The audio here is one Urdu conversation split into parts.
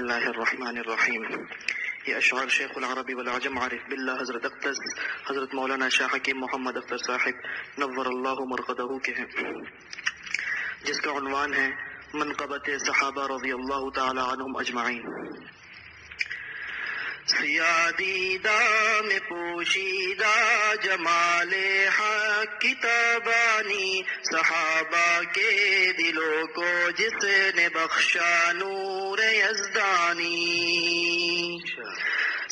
اللہ الرحمن الرحیم. یہ اشعار شیخ العربی والعجم عارف باللہ حضرت اقدس حضرت مولانا شاہ حکیم محمد اختر صاحب نور اللہ مرقدہ کے ہیں، جس کا عنوان ہے منقبت صحابہ رضی اللہ تعالی عنہم اجمعین. سیادیدہ میں پوشیدہ جمال حق کتابانی، صحابہ کے دلوں کو جس نے بخشا نور یزدانی.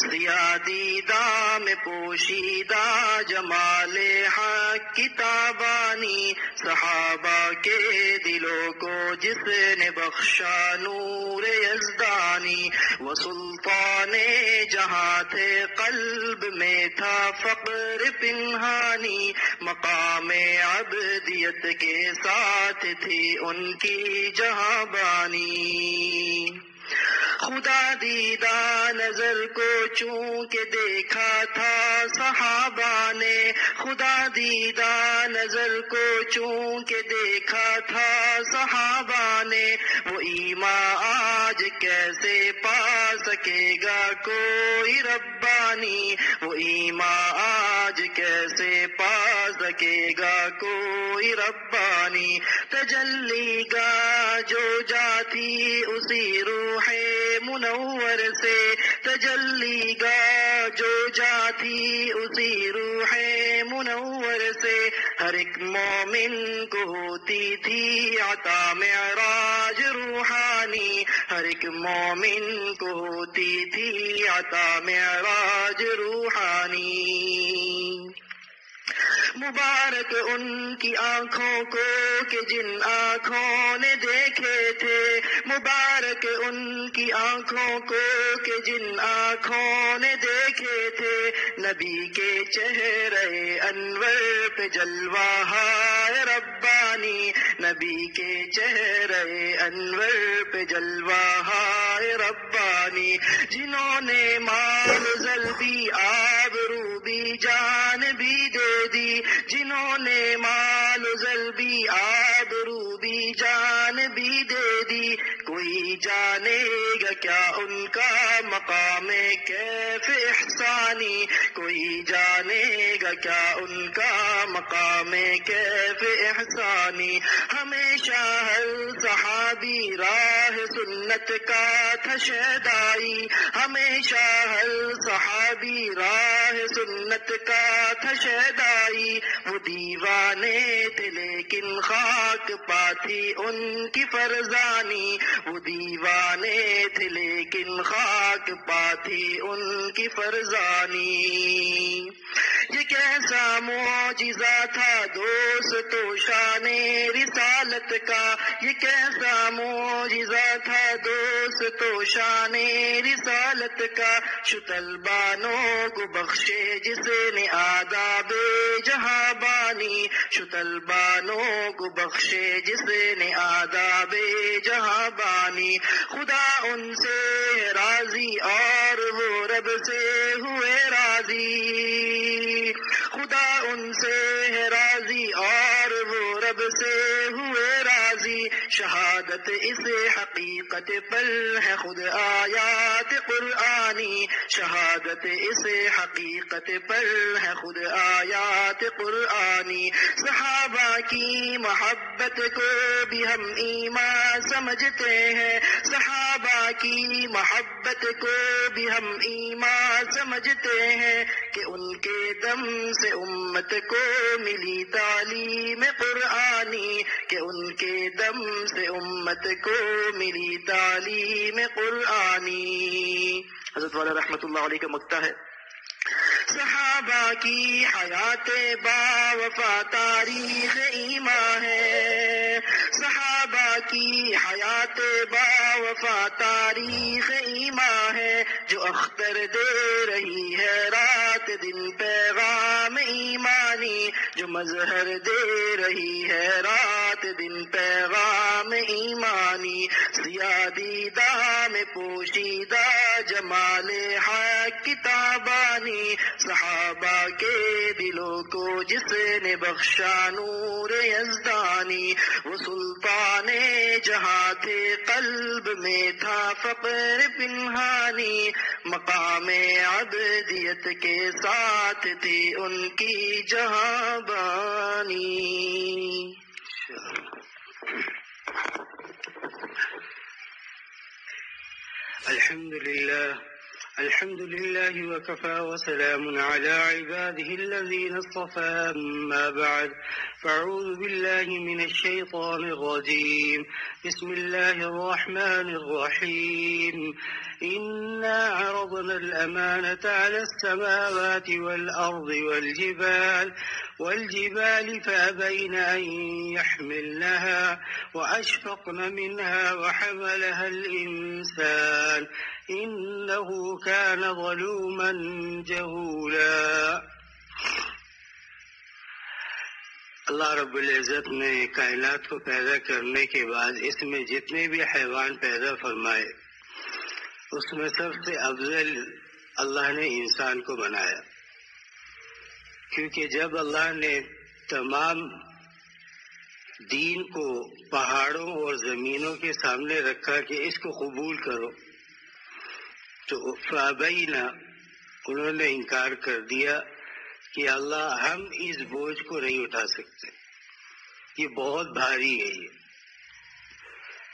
سیادیدہ میں پوشیدہ جمال حق کتابانی، صحابہ کے دلوں کو جس نے بخشا نور یزدانی. وہ سلطان جہاں تھے قلب میں تھا فقر پنہانی، مقام عبدیت کے ساتھ تھی ان کی جہاں بانی. خدا دیدہ نظر کو چون کے دیکھا تھا صحابہ نے، خدا دیدہ نظر کو چون کے دیکھا تھا صحابہ نے. وہ ایمان آج کیسے پا سکے گا کوئی ربانی، وہ ایمان آج کیسے پا سکے گا کوئی ربانی. تجلی گاہ جو جاتی اسی روح منور سے، تجلی گاہ جو جاتی اسی روح منور سے. ہر ایک مومن کو ہوتی تھی عطا معراج روحانی، ہر ایک مومن کو ہوتی تھی عطا معراج روحانی. مبارک ان کی آنکھوں کو کہ جن آنکھوں نے دیکھے تھے، مبارک ان کی آنکھوں کو کہ جن آنکھوں نے دیکھے تھے. نبی کے چہرے انور پہ جلوہ ہے ربانی، نبی کے چہرے انور پہ جلوہ ہے ربانی. جنہوں نے مال زل بھی آبرو بھی جان بھی دے دی، جنہوں نے مال زل بھی آبرو بھی جان بھی دے دی. کوئی جانے گا کیا ان کا مقام کیف احسانی، کوئی جانے گا کیا ان کا مقام کیف احسانی. ہمیشہ ہر صحابی راہ سنت کا تھا شیدائی، ہمیشہ ہر صحابی راہ سنت کا تھا شیدائی. وہ دیوانے تھے لیکن خاک پاتی ان کی فرزانی، وہ دیوانے تھے لیکن خاک پاتی ان کی فرزانی. یہ کیسا معجزہ تھا دوستو شان رسالت کا، یہ کیسا معجزہ تھا دوستو شان رسالت کا. شتلبانوں کو بخشے جس نے آداب جہاں بانی، شتلبانوں کو بخشے جس نے آداب جہاں بانی. خدا ان سے راضی اور وہ رب سے ہوئے راضی، خدا ان سے راضی اور وہ رب سے ہوئے راضی. شہادت اس حقیقت پر ہے خود آیات قرآنی، شہادت اس حقیقت پر ہے خود آیات قرآنی. صحابہ کی محبت کو بھی ہم ایمان سمجھتے ہیں، صحابہ کی محبت کو بھی ہم ایمان سمجھتے ہیں کہ ان کے دم سے امت کو ملی تعلیم قرآنی، کہ ان کے دم سے امت کو ملی تعلیم قرآنی. حضرت والا رحمۃ اللہ علیہ کا مکتہ ہے. صحابہ کی حیات با وفا تاریخ ایمان ہے، صحابہ کی حیات با وفا تاریخ ایمان ہے. جو اختر دے رہی ہے رات دن پیغام ایمانی، جو مظہر دے رہی ہے رات رات دن پیغام ایمانی، سیادیدہ میں پوشیدہ جمال حق کتابانی، صحابہ کے دلوں کو جس نے بخشا نور یزدانی، وہ سلطان جہاں تھے قلب میں تھا فقر پنہانی، مقام عبدیت کے ساتھ تھی ان کی جہاں بانی۔ الحمد لله وكفى وسلام على عباده الذين اصطفى، أما بعد فأعوذ بالله من الشيطان الرجيم، بسم الله الرحمن الرحيم. إنا عرضنا الأمانة على السماوات والأرض والجبال فأبين أن يحملنها وأشفقن منها وحملها الإنسان إنه كان ظلوما جهولا. اللہ رب العزت نے کائنات کو پیدا کرنے کے بعد اس میں جتنے بھی حیوان پیدا فرمائے اس میں سب سے افضل اللہ نے انسان کو بنایا، کیونکہ جب اللہ نے تمام دین کو پہاڑوں اور زمینوں کے سامنے رکھا کہ اس کو قبول کرو، تو فابینا انہوں نے انکار کر دیا کہ اللہ ہم اس بوجھ کو نہیں اٹھا سکتے، یہ بہت بھاری ہے یہ.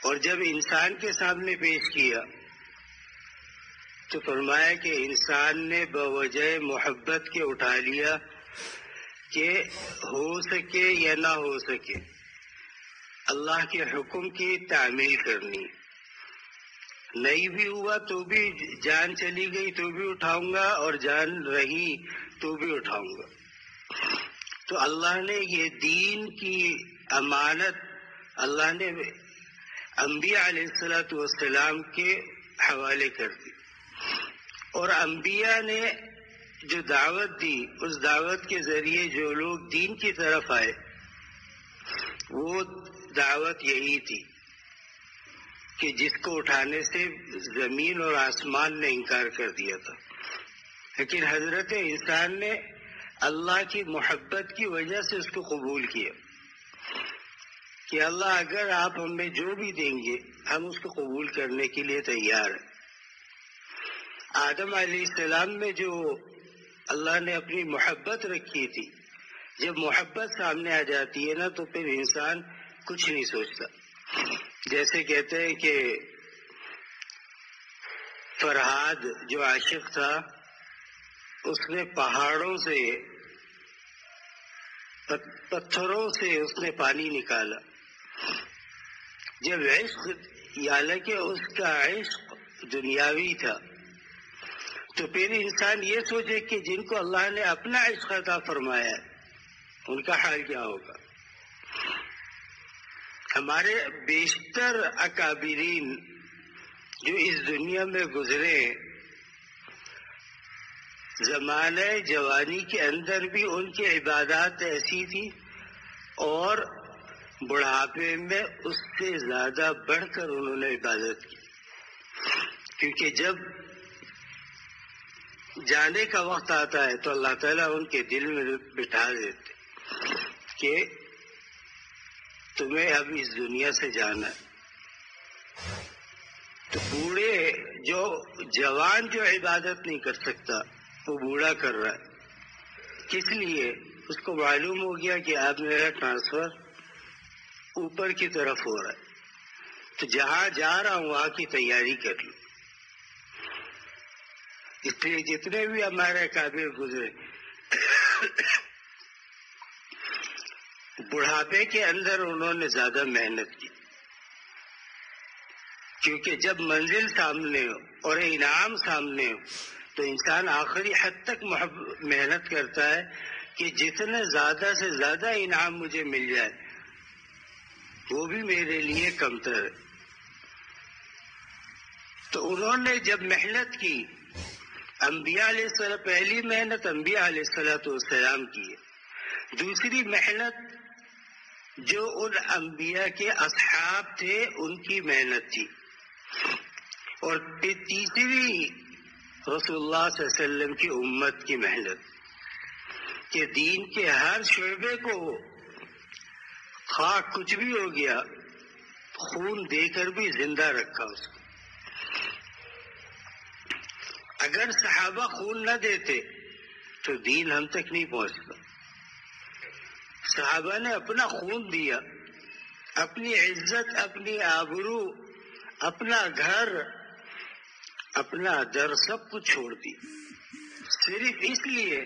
اور جب انسان کے سامنے پیش کیا تو فرمایا کہ انسان نے بوجہ محبت کے اٹھا لیا کہ ہو سکے یا نہ ہو سکے اللہ کے حکم کی تعمیل کرنی، نہیں بھی ہوا تو بھی جان چلی گئی تو بھی اٹھاؤں گا اور جان رہی تو بھی اٹھاؤں گا. تو اللہ نے یہ دین کی امانت اللہ نے انبیاء علیہ السلام کے حوالے کر دی، اور انبیاء نے جو دعوت دی اس دعوت کے ذریعے جو لوگ دین کی طرف آئے وہ دعوت یہی تھی کہ جس کو اٹھانے سے زمین اور آسمان نے انکار کر دیا تھا. لیکن حضرت انسان نے اللہ کی محبت کی وجہ سے اس کو قبول کیا کہ اللہ اگر آپ ہمیں جو بھی دیں گے ہم اس کو قبول کرنے کے لیے تیار ہیں. آدم علیہ السلام میں جو اللہ نے اپنی محبت رکھی تھی، جب محبت سامنے آ جاتی ہے نا تو پھر انسان کچھ نہیں سوچتا. جیسے کہتے ہیں کہ فرہاد جو عاشق تھا اس نے پہاڑوں سے پتھروں سے اس نے پانی نکالا. جب عشق حالانکہ اس کا عشق دنیاوی تھا تو پھر انسان یہ سوچے کہ جن کو اللہ نے اپنا عشق عطا فرمایا ہے ان کا حال کیا ہوگا. ہمارے بیشتر اکابرین جو اس دنیا میں گزرے زمانہ جوانی کے اندر بھی ان کی عبادات ایسی تھی اور بڑھاپے میں اس سے زیادہ بڑھ کر انہوں نے عبادت کی، کیونکہ جب جانے کا وقت آتا ہے تو اللہ تعالیٰ ان کے دل میں بٹھا دیتے کہ تمہیں اب اس دنیا سے جانا ہے. تو بوڑھے جو جوان جو عبادت نہیں کر سکتا وہ بوڑھا کر رہا ہے، کس لیے؟ اس کو معلوم ہو گیا کہ اب میرا ٹرانسفر اوپر کی طرف ہو رہا ہے، تو جہاں جا رہا ہوں وہاں کی تیاری کر لوں. اس لیے جتنے بھی ہمارے قابل گزرے بڑھاپے کے اندر انہوں نے زیادہ محنت کی، کیونکہ جب منزل سامنے ہو اور انعام سامنے ہو تو انسان آخری حد تک محنت کرتا ہے کہ جتنے زیادہ سے زیادہ انعام مجھے مل جائے وہ بھی میرے لیے کمتر ہے. تو انہوں نے جب محنت کی، انبیاء علیہ السلام، پہلی محنت انبیاء علیہ السلام کی ہے، دوسری محنت جو ان انبیاء کے اصحاب تھے ان کی محنت تھی، اور تیسری رسول اللہ صلی اللہ علیہ وسلم کی امت کی محنت کہ دین کے ہر شعبے کو خواہ کچھ بھی ہو گیا خون دے کر بھی زندہ رکھا اس کو۔ اگر صحابہ خون نہ دیتے تو دین ہم تک نہیں پہنچتا۔ صحابہ نے اپنا خون دیا، اپنی عزت، اپنی آبرو، اپنا گھر، اپنا در سب کچھ چھوڑ دی، صرف اس لیے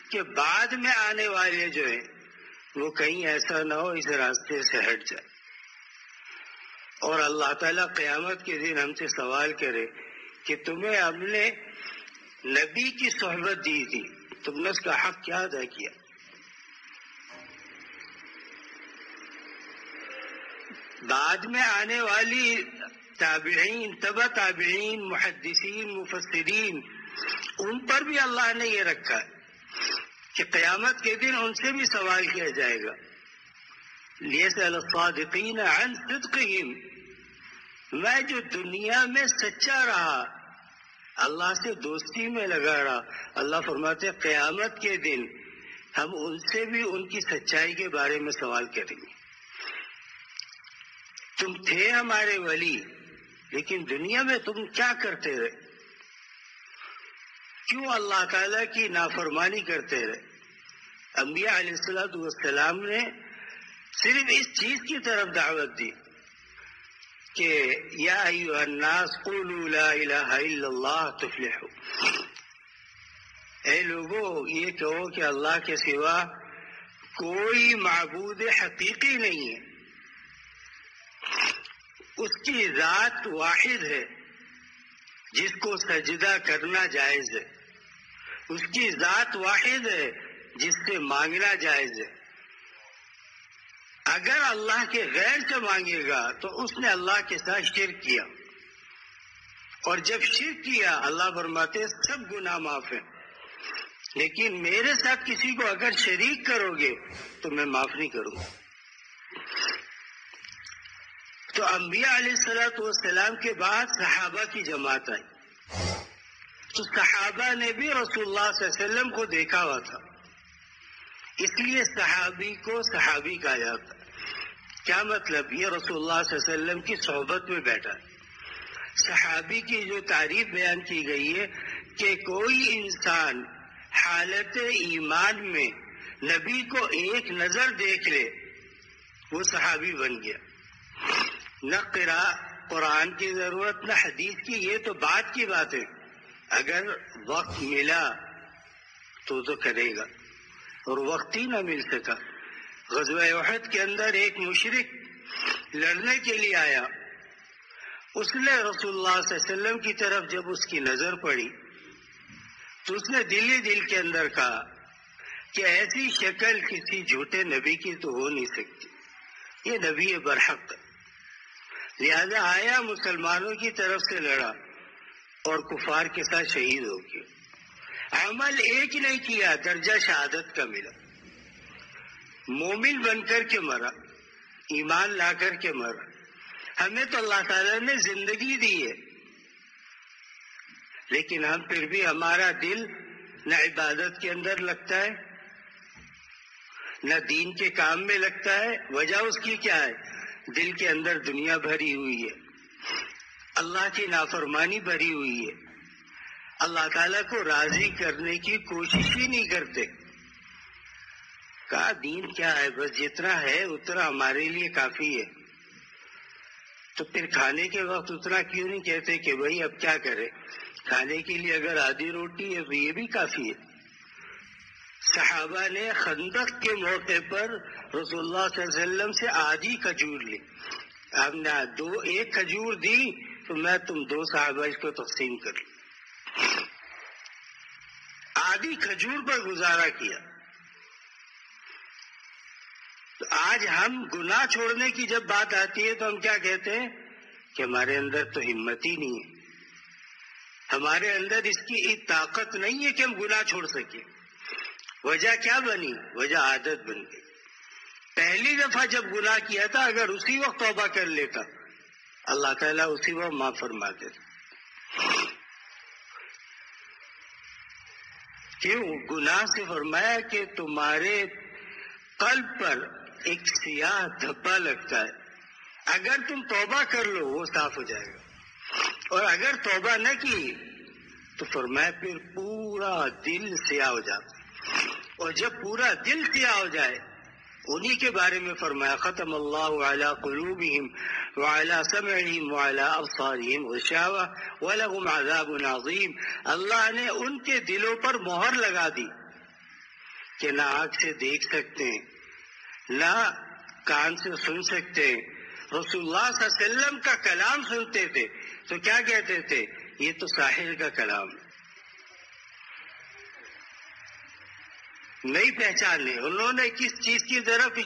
کہ بعد میں آنے والے جو ہیں وہ کہیں ایسا نہ ہو اس راستے سے ہٹ جائے، اور اللہ تعالیٰ قیامت کے دن ہم سے سوال کرے کہ تمہیں ہم نے نبی کی صحبت دی تھی، تم نے اس کا حق کیا ادا کیا؟ بعد میں آنے والی تابعین، تبع تابعین، محدثین، مفسرین، ان پر بھی اللہ نے یہ رکھا ہے کہ قیامت کے دن ان سے بھی سوال کیا جائے گا۔ لِيَسْأَلَ الصَّادِقِينَ عَنْ صِدْقِهِمْ، میں جو دنیا میں سچا رہا، اللہ سے دوستی میں لگا رہا، اللہ فرماتے ہیں قیامت کے دن ہم ان سے بھی ان کی سچائی کے بارے میں سوال کریں گے۔ تم تھے ہمارے ولی، لیکن دنیا میں تم کیا کرتے رہے؟ کیوں اللہ تعالیٰ کی نافرمانی کرتے رہے؟ انبیاء علیہ السلام نے صرف اس چیز کی طرف دعوت دی کہ یا ایھا الناس قولوا لا الہ الا اللہ تفلحوا، اے لوگو یہ کہو کہ اللہ کے سوا کوئی معبود حقیقی نہیں ہے، اس کی ذات واحد ہے جس کو سجدہ کرنا جائز ہے، اس کی ذات واحد ہے جس سے مانگنا جائز ہے۔ اگر اللہ کے غیر سے مانگے گا تو اس نے اللہ کے ساتھ شرک کیا، اور جب شرک کیا اللہ فرماتے سب گناہ معاف ہیں، لیکن میرے ساتھ کسی کو اگر شریک کرو گے تو میں معاف نہیں کروں گا۔ تو انبیاء علیہ السلام کے بعد صحابہ کی جماعت آئی، تو صحابہ نے بھی رسول اللہ صلی اللہ علیہ وسلم کو دیکھا ہوا تھا، اس لیے صحابی کو صحابی کہا جاتا ہے۔ کیا مطلب؟ یہ رسول اللہ صلی اللہ علیہ وسلم کی صحبت میں بیٹھا ہے۔ صحابی کی جو تعریف بیان کی گئی ہے کہ کوئی انسان حالت ایمان میں نبی کو ایک نظر دیکھ لے وہ صحابی بن گیا۔ نہ قرآن کی ضرورت نہ حدیث کی، یہ تو بات کی بات ہے، اگر وقت ملا تو کرے گا، اور وقت ہی نہ مل سکا۔ غزوہ احد کے اندر ایک مشرک لڑنے کے لیے آیا، اس نے رسول اللہ صلی اللہ علیہ وسلم کی طرف جب اس کی نظر پڑی تو اس نے دل ہی دل کے اندر کہا کہ ایسی شکل کسی جھوٹے نبی کی تو ہو نہیں سکتی، یہ نبی برحق ہے۔ لہذا آیا مسلمانوں کی طرف سے لڑا اور کفار کے ساتھ شہید ہو گیا۔ عمل ایک نہیں کیا، درجہ شہادت کا ملا، مومن بن کر کے مرا، ایمان لا کر کے مرا۔ ہمیں تو اللہ تعالیٰ نے زندگی دی ہے، لیکن ہم پھر بھی ہمارا دل نہ عبادت کے اندر لگتا ہے نہ دین کے کام میں لگتا ہے۔ وجہ اس کی کیا ہے؟ دل کے اندر دنیا بھری ہوئی ہے، اللہ کی نافرمانی بھری ہوئی ہے، اللہ تعالیٰ کو راضی کرنے کی کوشش ہی نہیں کرتے۔ کہا دین کیا ہے، بس جتنا ہے اتنا ہمارے لیے کافی ہے۔ تو پھر کھانے کے وقت اتنا کیوں نہیں کہتے کہ بھائی اب کیا کرے، کھانے کے لیے اگر آدھی روٹی ہے تو یہ بھی کافی ہے۔ صحابہ نے خندق کے موقع پر رسول اللہ صلی اللہ علیہ وسلم سے آدھی کھجور لی، آپ نے ایک کھجور دی تو میں تم دو صحابہ اس کو تقسیم کر لوں، آدھی کھجور پر گزارا کیا۔ تو آج ہم گناہ چھوڑنے کی جب بات آتی ہے تو ہم کیا کہتے ہیں کہ ہمارے اندر تو ہمت ہی نہیں ہے، ہمارے اندر اس کی طاقت نہیں ہے کہ ہم گناہ چھوڑ سکیں۔ وجہ کیا بنی؟ وجہ عادت بن گئی۔ پہلی دفعہ جب گناہ کیا تھا اگر اسی وقت توبہ کر لیتا اللہ تعالیٰ اسی وقت معاف فرما دیتا. کیوں؟ گناہ سے فرمایا کہ تمہارے قلب پر ایک سیاہ دھبا لگتا ہے، اگر تم توبہ کر لو وہ صاف ہو جائے گا، اور اگر توبہ نہ کی تو فرمایا پھر پورا دل سیاہ ہو جاتا، اور جب پورا دل سیاہ ہو جائے انہی کے بارے میں فرمایا ختم اللہ علی قلوبہم وعلی سمعہم وعلی ابصارہم غشاوہ ولہم عذاب عظیم. اللہ نے ان کے دلوں پر مہر لگا دی کہ نہ آنکھ سے دیکھ سکتے ہیں نہ کان سے سن سکتے ہیں. رسول اللہ صلی اللہ علیہ وسلم کا کلام سنتے تھے تو کیا کہتے تھے؟ یہ تو ساحر کا کلام ہے. نہیں پہچانے. انہوں نے کس چیز کی طرف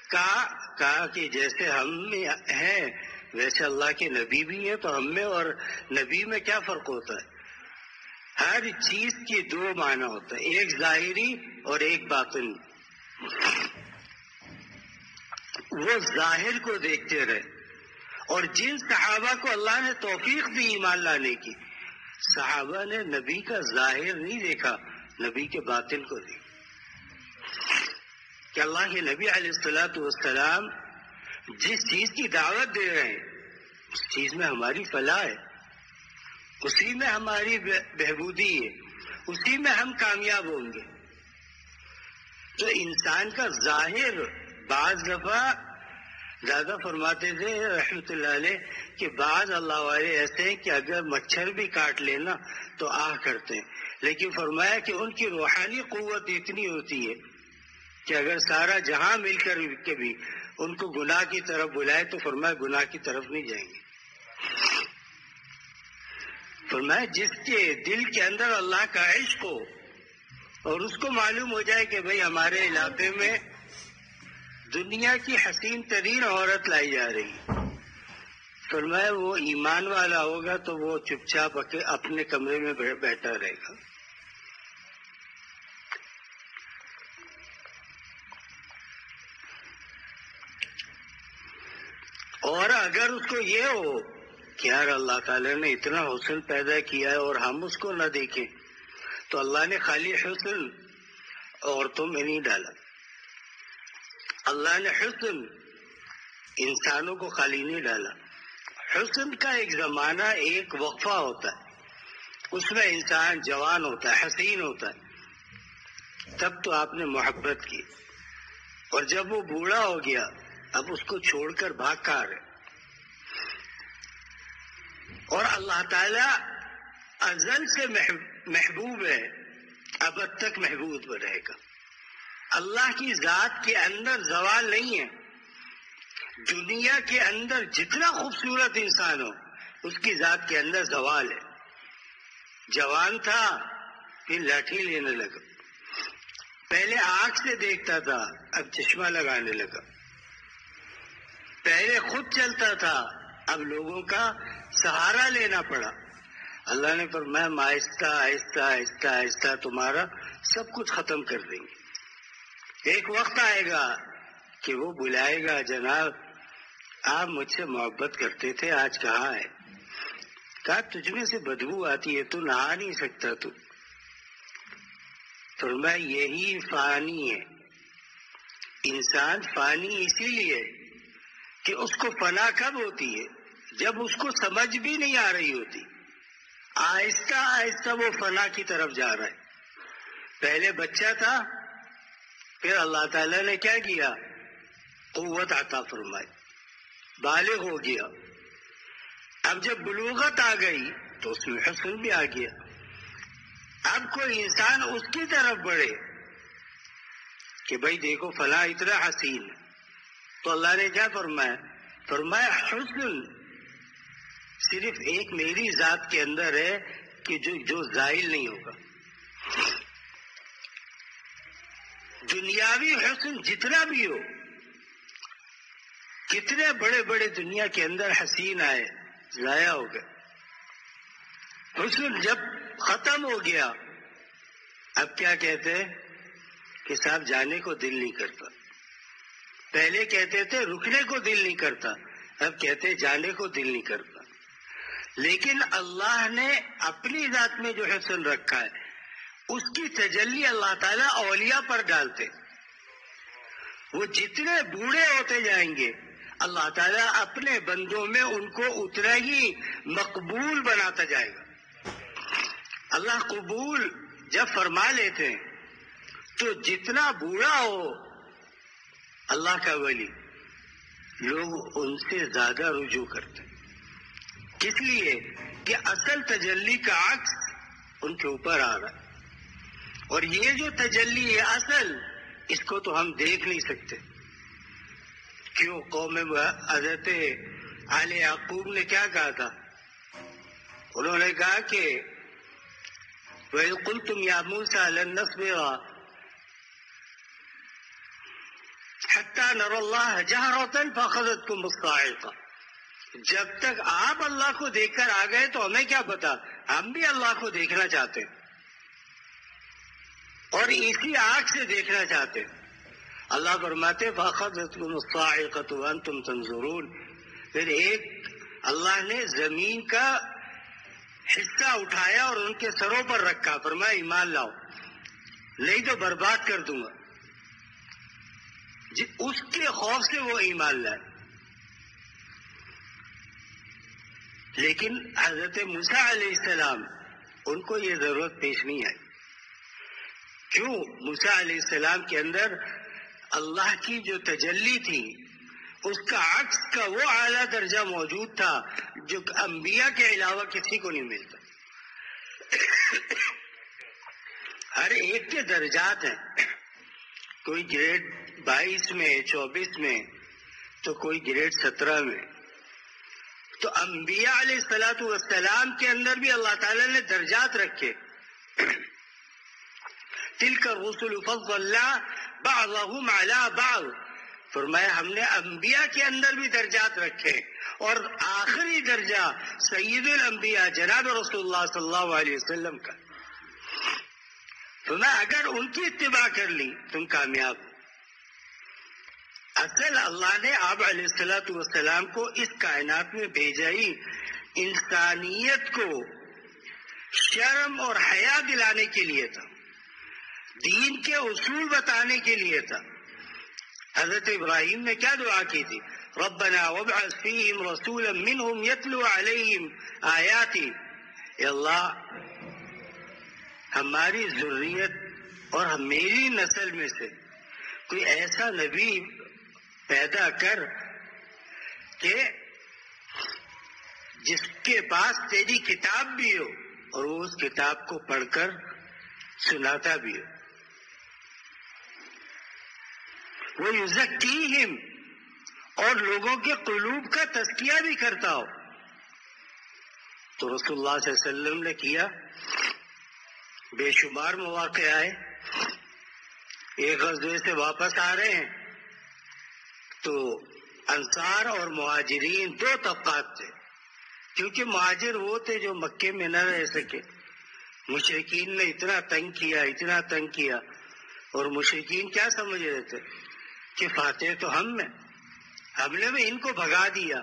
کہا کہ جیسے ہم ہیں ویسے اللہ کے نبی بھی ہیں، تو ہم میں اور نبی میں کیا فرق ہوتا ہے؟ ہر چیز کے دو معنی ہوتا ہے، ایک ظاہری اور ایک باطنی. وہ ظاہر کو دیکھتے رہے، اور جن صحابہ کو اللہ نے توفیق دی ایمان لانے کی، صحابہ نے نبی کا ظاہر نہیں دیکھا، نبی کے باطن کو دیکھا کہ اللہ کے نبی علیہ الصلوۃ والسلام جس چیز کی دعوت دے رہے ہیں اس چیز میں ہماری فلاح ہے، اسی میں ہماری بہبودی ہے، اسی میں ہم کامیاب ہوں گے. تو انسان کا ظاہر بعض دفعہ زیادہ فرماتے تھے رحمت اللہ علیہ کہ بعض اللہ والے ایسے ہیں کہ اگر مچھر بھی کاٹ لینا تو آہ کرتے ہیں، لیکن فرمایا کہ ان کی روحانی قوت اتنی ہوتی ہے کہ اگر سارا جہاں مل کر کے بھی ان کو گناہ کی طرف بلائے تو فرمایا گناہ کی طرف نہیں جائیں گے. فرمایا جس کے دل کے اندر اللہ کا عشق ہو اور اس کو معلوم ہو جائے کہ بھئی ہمارے علاقے میں دنیا کی حسین ترین عورت لائی جا رہی ہے، فرمایا وہ ایمان والا ہوگا تو وہ چپ چاپ اپنے کمرے میں بیٹھا رہے گا. اور اگر اس کو یہ ہو کہ یار اللہ تعالیٰ نے اتنا حسن پیدا کیا ہے اور ہم اس کو نہ دیکھیں، تو اللہ نے خالی حسن عورتوں میں نہیں ڈالا، اللہ نے حسن انسانوں کو خالی نہیں ڈالا. حسن کا ایک زمانہ ایک وقفہ ہوتا ہے، اس میں انسان جوان ہوتا ہے، حسین ہوتا ہے، تب تو آپ نے محبت کی، اور جب وہ بوڑھا ہو گیا اب اس کو چھوڑ کر بھاگ کہا رہے. اور اللہ تعالی ازل سے محبوب ہے، ابد تک محبوب رہے گا. اللہ کی ذات کے اندر زوال نہیں ہے. دنیا کے اندر جتنا خوبصورت انسان ہو اس کی ذات کے اندر زوال ہے. جوان تھا پھر لاٹھی لینے لگا، پہلے آنکھ سے دیکھتا تھا اب چشمہ لگانے لگا، پہلے خود چلتا تھا اب لوگوں کا سہارا لینا پڑا. اللہ نے فرمایا ہم آہستہ آہستہ آہستہ آہستہ تمہارا سب کچھ ختم کر دیں گے. ایک وقت آئے گا کہ وہ بلائے گا جناب آپ مجھ سے محبت کرتے تھے آج کہاں ہے؟ کہا تجھ میں سے بدبو آتی ہے، تو نہا نہیں سکتا تو. فرمایا یہی فانی ہے. انسان فانی اسی لیے کہ اس کو فنا کب ہوتی ہے؟ جب اس کو سمجھ بھی نہیں آ رہی ہوتی. آہستہ آہستہ وہ فنا کی طرف جا رہا ہے. پہلے بچہ تھا، پھر اللہ تعالیٰ نے کیا کیا؟ قوت عطا فرمائی، بالغ ہو گیا. اب جب بلوغت آ گئی تو اس میں حسن بھی آ گیا. اب کوئی انسان اس کی طرف بڑھے کہ بھائی دیکھو فلاں اتنا حسین، تو اللہ نے کیا فرمایا؟ فرمایا حسن صرف ایک میری ذات کے اندر ہے کہ جو زائل نہیں ہوگا. دنیاوی حسن جتنا بھی ہو، کتنے بڑے بڑے دنیا کے اندر حسین آئے ضائع ہو گئے. حسن جب ختم ہو گیا اب کیا کہتے ہیں کہ صاحب جانے کو دل نہیں کرتا. پہلے کہتے تھے رکنے کو دل نہیں کرتا، اب کہتے جانے کو دل نہیں کرتا. لیکن اللہ نے اپنی ذات میں جو حسن رکھا ہے اس کی تجلی اللہ تعالیٰ اولیاء پر ڈالتے. وہ جتنے بوڑھے ہوتے جائیں گے اللہ تعالیٰ اپنے بندوں میں ان کو اتنا ہی مقبول بناتا جائے گا. اللہ قبول جب فرما لیتے ہیں تو جتنا بوڑھا ہو اللہ کا ولی لوگ ان سے زیادہ رجوع کرتے ہیں. کس لیے کہ اصل تجلی کا عکس ان کے اوپر آ رہا ہے. اور یہ جو تجلی ہے اصل، اس کو تو ہم دیکھ نہیں سکتے. کیوں؟ قوم حضرت آل یعقوب نے کیا کہا تھا؟ انہوں نے کہا کہ وَإِذْ قُلْتُمْ يَا مُوسَىٰ لَن نَّصْبِرَ حَتَّىٰ نَرَى اللَّهَ جَهْرَةً فَأَخَذَتْكُمُ الصَّاعِقَةُ. جب تک آپ اللہ کو دیکھ کر آ گئے تو ہمیں کیا پتا، ہم بھی اللہ کو دیکھنا چاہتے ہیں اور اسی آنکھ سے دیکھنا چاہتے ہیں. اللہ فرماتے فَأَخَذَتْكُمُ الصَّاعِقَةُ وَأَنْتُمْ تَنظُرُونَ. پھر ایک اللہ نے زمین کا حصہ اٹھایا اور ان کے سروں پر رکھا، فرمایا ایمان لاؤ نہیں تو برباد کر دوں گا. اس کے خوف سے وہ ایمان لائے. لیکن حضرت موسیٰ علیہ السلام ان کو یہ ضرورت پیش نہیں آئی. کیوں؟ موسیٰ علیہ السلام کے اندر اللہ کی جو تجلی تھی اس کا عکس کا وہ اعلیٰ درجہ موجود تھا جو انبیاء کے علاوہ کسی کو نہیں ملتا. ہر ایک کے درجات ہیں، کوئی گریڈ 22 میں 24 میں تو کوئی گریڈ 17 میں. تو انبیاء علیہ الصلوۃ والسلام کے اندر بھی اللہ تعالیٰ نے درجات رکھے. تلک الرسل فضلنا بعضهم على بعض. فرمایا ہم نے انبیاء کے اندر بھی درجات رکھے اور آخری درجہ سید الانبیاء جناب رسول اللہ صلی اللہ علیہ وسلم کا. فرمایا اگر ان کی اتباع کر لی تم کامیاب ہو. اصل اللہ نے آپ علیہ الصلوۃ والسلام کو اس کائنات میں بھیجا ہی انسانیت کو شرم اور حیا دلانے کے لیے تھا، دین کے اصول بتانے کے لیے تھا. حضرت ابراہیم نے کیا دعا کی تھی؟ ربنا وابعث فیہم رسولا منہم یتلو علیہم آیاتی. اے اللہ ہماری ذریت اور میری نسل میں سے کوئی ایسا نبی پیدا کر کہ جس کے پاس تیری کتاب بھی ہو اور وہ اس کتاب کو پڑھ کر سناتا بھی ہو. وہ یزکیہم اور لوگوں کے قلوب کا تزکیہ بھی کرتا ہو. تو رسول اللہ صلی اللہ علیہ وسلم نے کیا. بے شمار مواقع آئے. ایک غزوے سے واپس آ رہے ہیں تو انصار اور مہاجرین دو طبقات تھے، کیونکہ مہاجر وہ تھے جو مکے میں نہ رہ سکے. مشرکین نے اتنا تنگ کیا اور مشرکین کیا سمجھ رہے تھے کہ فاتح تو ہم نے بھی ان کو بھگا دیا.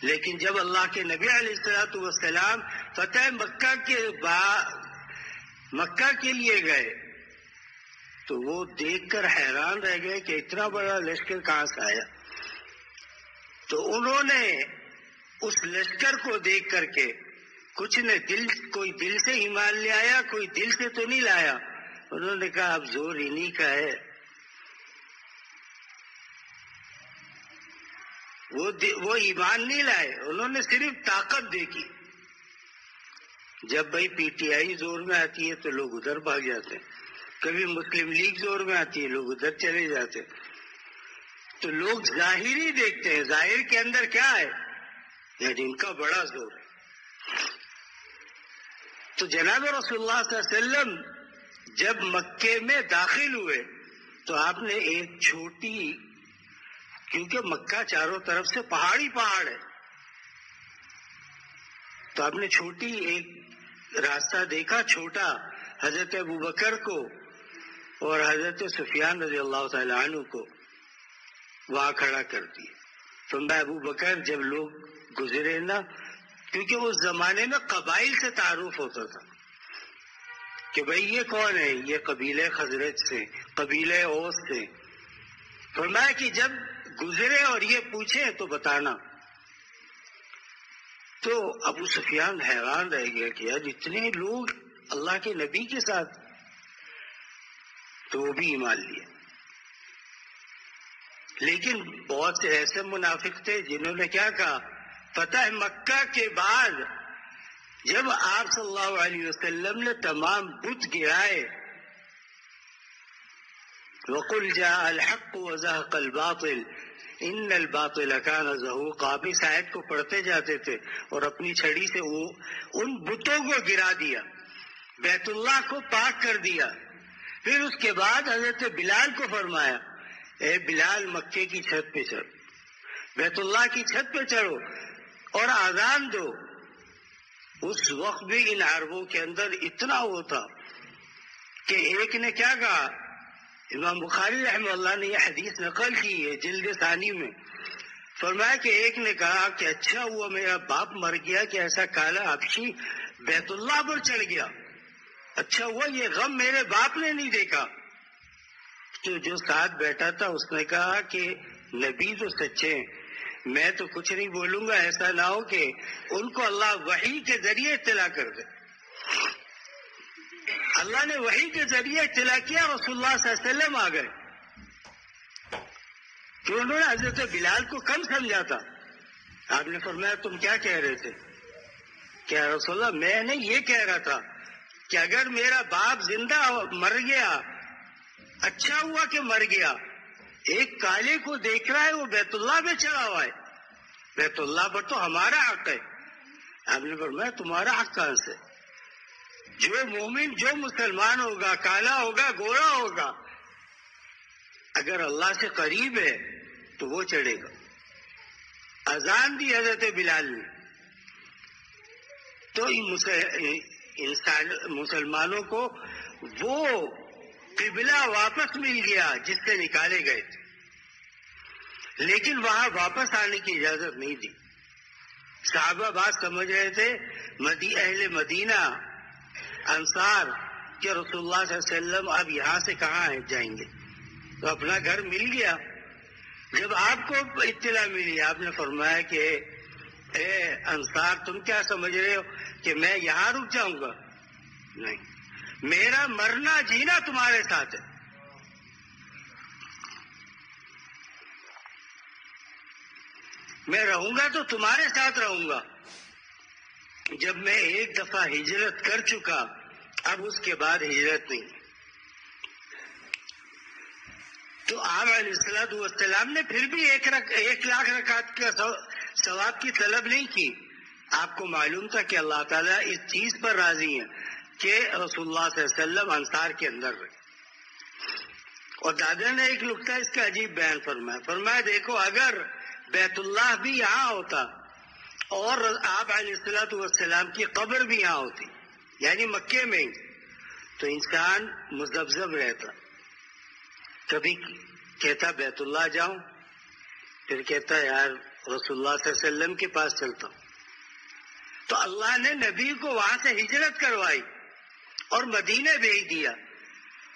لیکن جب اللہ کے نبی علیہ الصلوۃ والسلام فتح مکہ کے لیے گئے تو وہ دیکھ کر حیران رہ گئے کہ اتنا بڑا لشکر کہاں سے آیا. تو انہوں نے اس لشکر کو دیکھ کر کے کچھ نے کوئی دل سے ایمان لے آیا، کوئی دل سے تو نہیں لایا. انہوں نے کہا اب زور انہی کا ہے. وہ ایمان نہیں لائے، انہوں نے صرف طاقت دیکھی. جب بھائی پی ٹی آئی زور میں آتی ہے تو لوگ ادھر بھاگ جاتے ہیں، کبھی مسلم لیگ زور میں آتی ہے لوگ ادھر چلے جاتے ہیں. تو لوگ ظاہر ہی دیکھتے ہیں، ظاہر کے اندر کیا ہے، یعنی ان کا بڑا زور ہے. تو جناب رسول اللہ صلی اللہ علیہ وسلم جب مکے میں داخل ہوئے تو آپ نے ایک چھوٹی، کیونکہ مکہ چاروں طرف سے پہاڑی پہاڑ ہے، تو آپ نے چھوٹی ایک راستہ دیکھا، چھوٹا، حضرت ابوبکر کو اور حضرت سفیان رضی اللہ تعالی عنہ کو. وہاں کھڑا کر دیا. فرمایا ابو بکر جب لوگ گزرے نا، کیونکہ اس زمانے میں قبائل سے تعارف ہوتا تھا کہ بھئی یہ کون ہے، یہ قبیلے خزرج سے، قبیلے اوس سے. فرمایا کہ جب گزرے اور یہ پوچھے تو بتانا. تو ابو سفیان حیران رہ گیا کہ یار اتنے لوگ اللہ کے نبی کے ساتھ، تو وہ بھی ایمان لیا. لیکن بہت سے ایسے منافق تھے جنہوں نے کیا کہا، فتح مکہ کے بعد جب آپ صلی اللہ علیہ وسلم نے تمام بت گرائے، وَقُلْ جَاءَ الْحَقُّ وَزَهَقَ الْبَاطِلُ إِنَّ الْبَاطِلَ كَانَ زَهُوقًا. آپ اس آیت کو پڑھتے جاتے تھے اور اپنی چھڑی سے وہ ان بتوں کو گرا دیا، بیت اللہ کو پاک کر دیا. پھر اس کے بعد حضرت بلال کو فرمایا اے بلال مکے کی چھت پہ چڑھ، بیت اللہ کی چھت پہ چڑھو اور اذان دو. اس وقت بھی ان عربوں کے اندر اتنا وہ تھا کہ ایک نے کیا کہا، امام بخاری رحمہ اللہ نے یہ حدیث نقل کی ہے جلد ثانی میں. فرمایا کہ ایک نے کہا کہ اچھا ہوا میرا باپ مر گیا کہ ایسا کالا حبشی بیت اللہ پر چڑھ گیا، اچھا ہوا یہ غم میرے باپ نے نہیں دیکھا. تو جو ساتھ بیٹھا تھا اس نے کہا کہ نبی تو سچے ہیں، میں تو کچھ نہیں بولوں گا، ایسا نہ ہو کہ ان کو اللہ وحی کے ذریعے اطلاع کر دے. اللہ نے وحی کے ذریعے اطلاع کیا، رسول اللہ صلی اللہ علیہ وسلم آ گئے. تو انہوں نے حضرت بلال کو کم سمجھا تھا. آپ نے فرمایا تم کیا کہہ رہے تھے؟ کیا رسول اللہ میں نے یہ کہہ رہا تھا کہ اگر میرا باپ زندہ مر گیا، اچھا ہوا کہ مر گیا، ایک کالے کو دیکھ رہا ہے وہ بیت اللہ پہ چڑھا ہوا ہے، بیت اللہ پر تو ہمارا حق ہے. آپ نے فرمایا تمہارا حق کہاں سے؟ جو مومن جو مسلمان ہوگا، کالا ہوگا گورا ہوگا، اگر اللہ سے قریب ہے تو وہ چڑھے گا. اذان دی حضرت بلال نے. تو مسلمانوں کو وہ قبلہ واپس مل گیا جس سے نکالے گئے تھے، لیکن وہاں واپس آنے کی اجازت نہیں دی. صحابہ بات سمجھ رہے تھے اہل مدینہ انصار کہ رسول اللہ صلی اللہ علیہ وسلم اب یہاں سے کہاں جائیں گے، تو اپنا گھر مل گیا. جب آپ کو اطلاع ملی آپ نے فرمایا کہ اے انصار تم کیا سمجھ رہے ہو کہ میں یہاں رک جاؤں گا؟ نہیں، میرا مرنا جینا تمہارے ساتھ ہے. میں رہوں گا تو تمہارے ساتھ رہوں گا. جب میں ایک دفعہ ہجرت کر چکا اب اس کے بعد ہجرت نہیں. تو آپ علیہ الصلوۃ والسلام نے پھر بھی 1,00,000 رکعت کا ثواب کی طلب نہیں کی. آپ کو معلوم تھا کہ اللہ تعالیٰ اس چیز پر راضی ہے کہ رسول اللہ صلی اللہ علیہ وسلم انصار کے اندر رہے. اور دادا نے ایک نقطہ اس کا عجیب بیان فرمایا دیکھو اگر بیت اللہ بھی یہاں ہوتا اور آپ علیہ الصلوۃ والسلام کی قبر بھی یہاں ہوتی، یعنی مکے میں ہی، تو انسان مذبذب رہتا. کبھی کہتا بیت اللہ جاؤں، پھر کہتا یار رسول اللہ صلی اللہ علیہ وسلم کے پاس چلتا ہوں. تو اللہ نے نبی کو وہاں سے ہجرت کروائی اور مدینے بھیج دیا.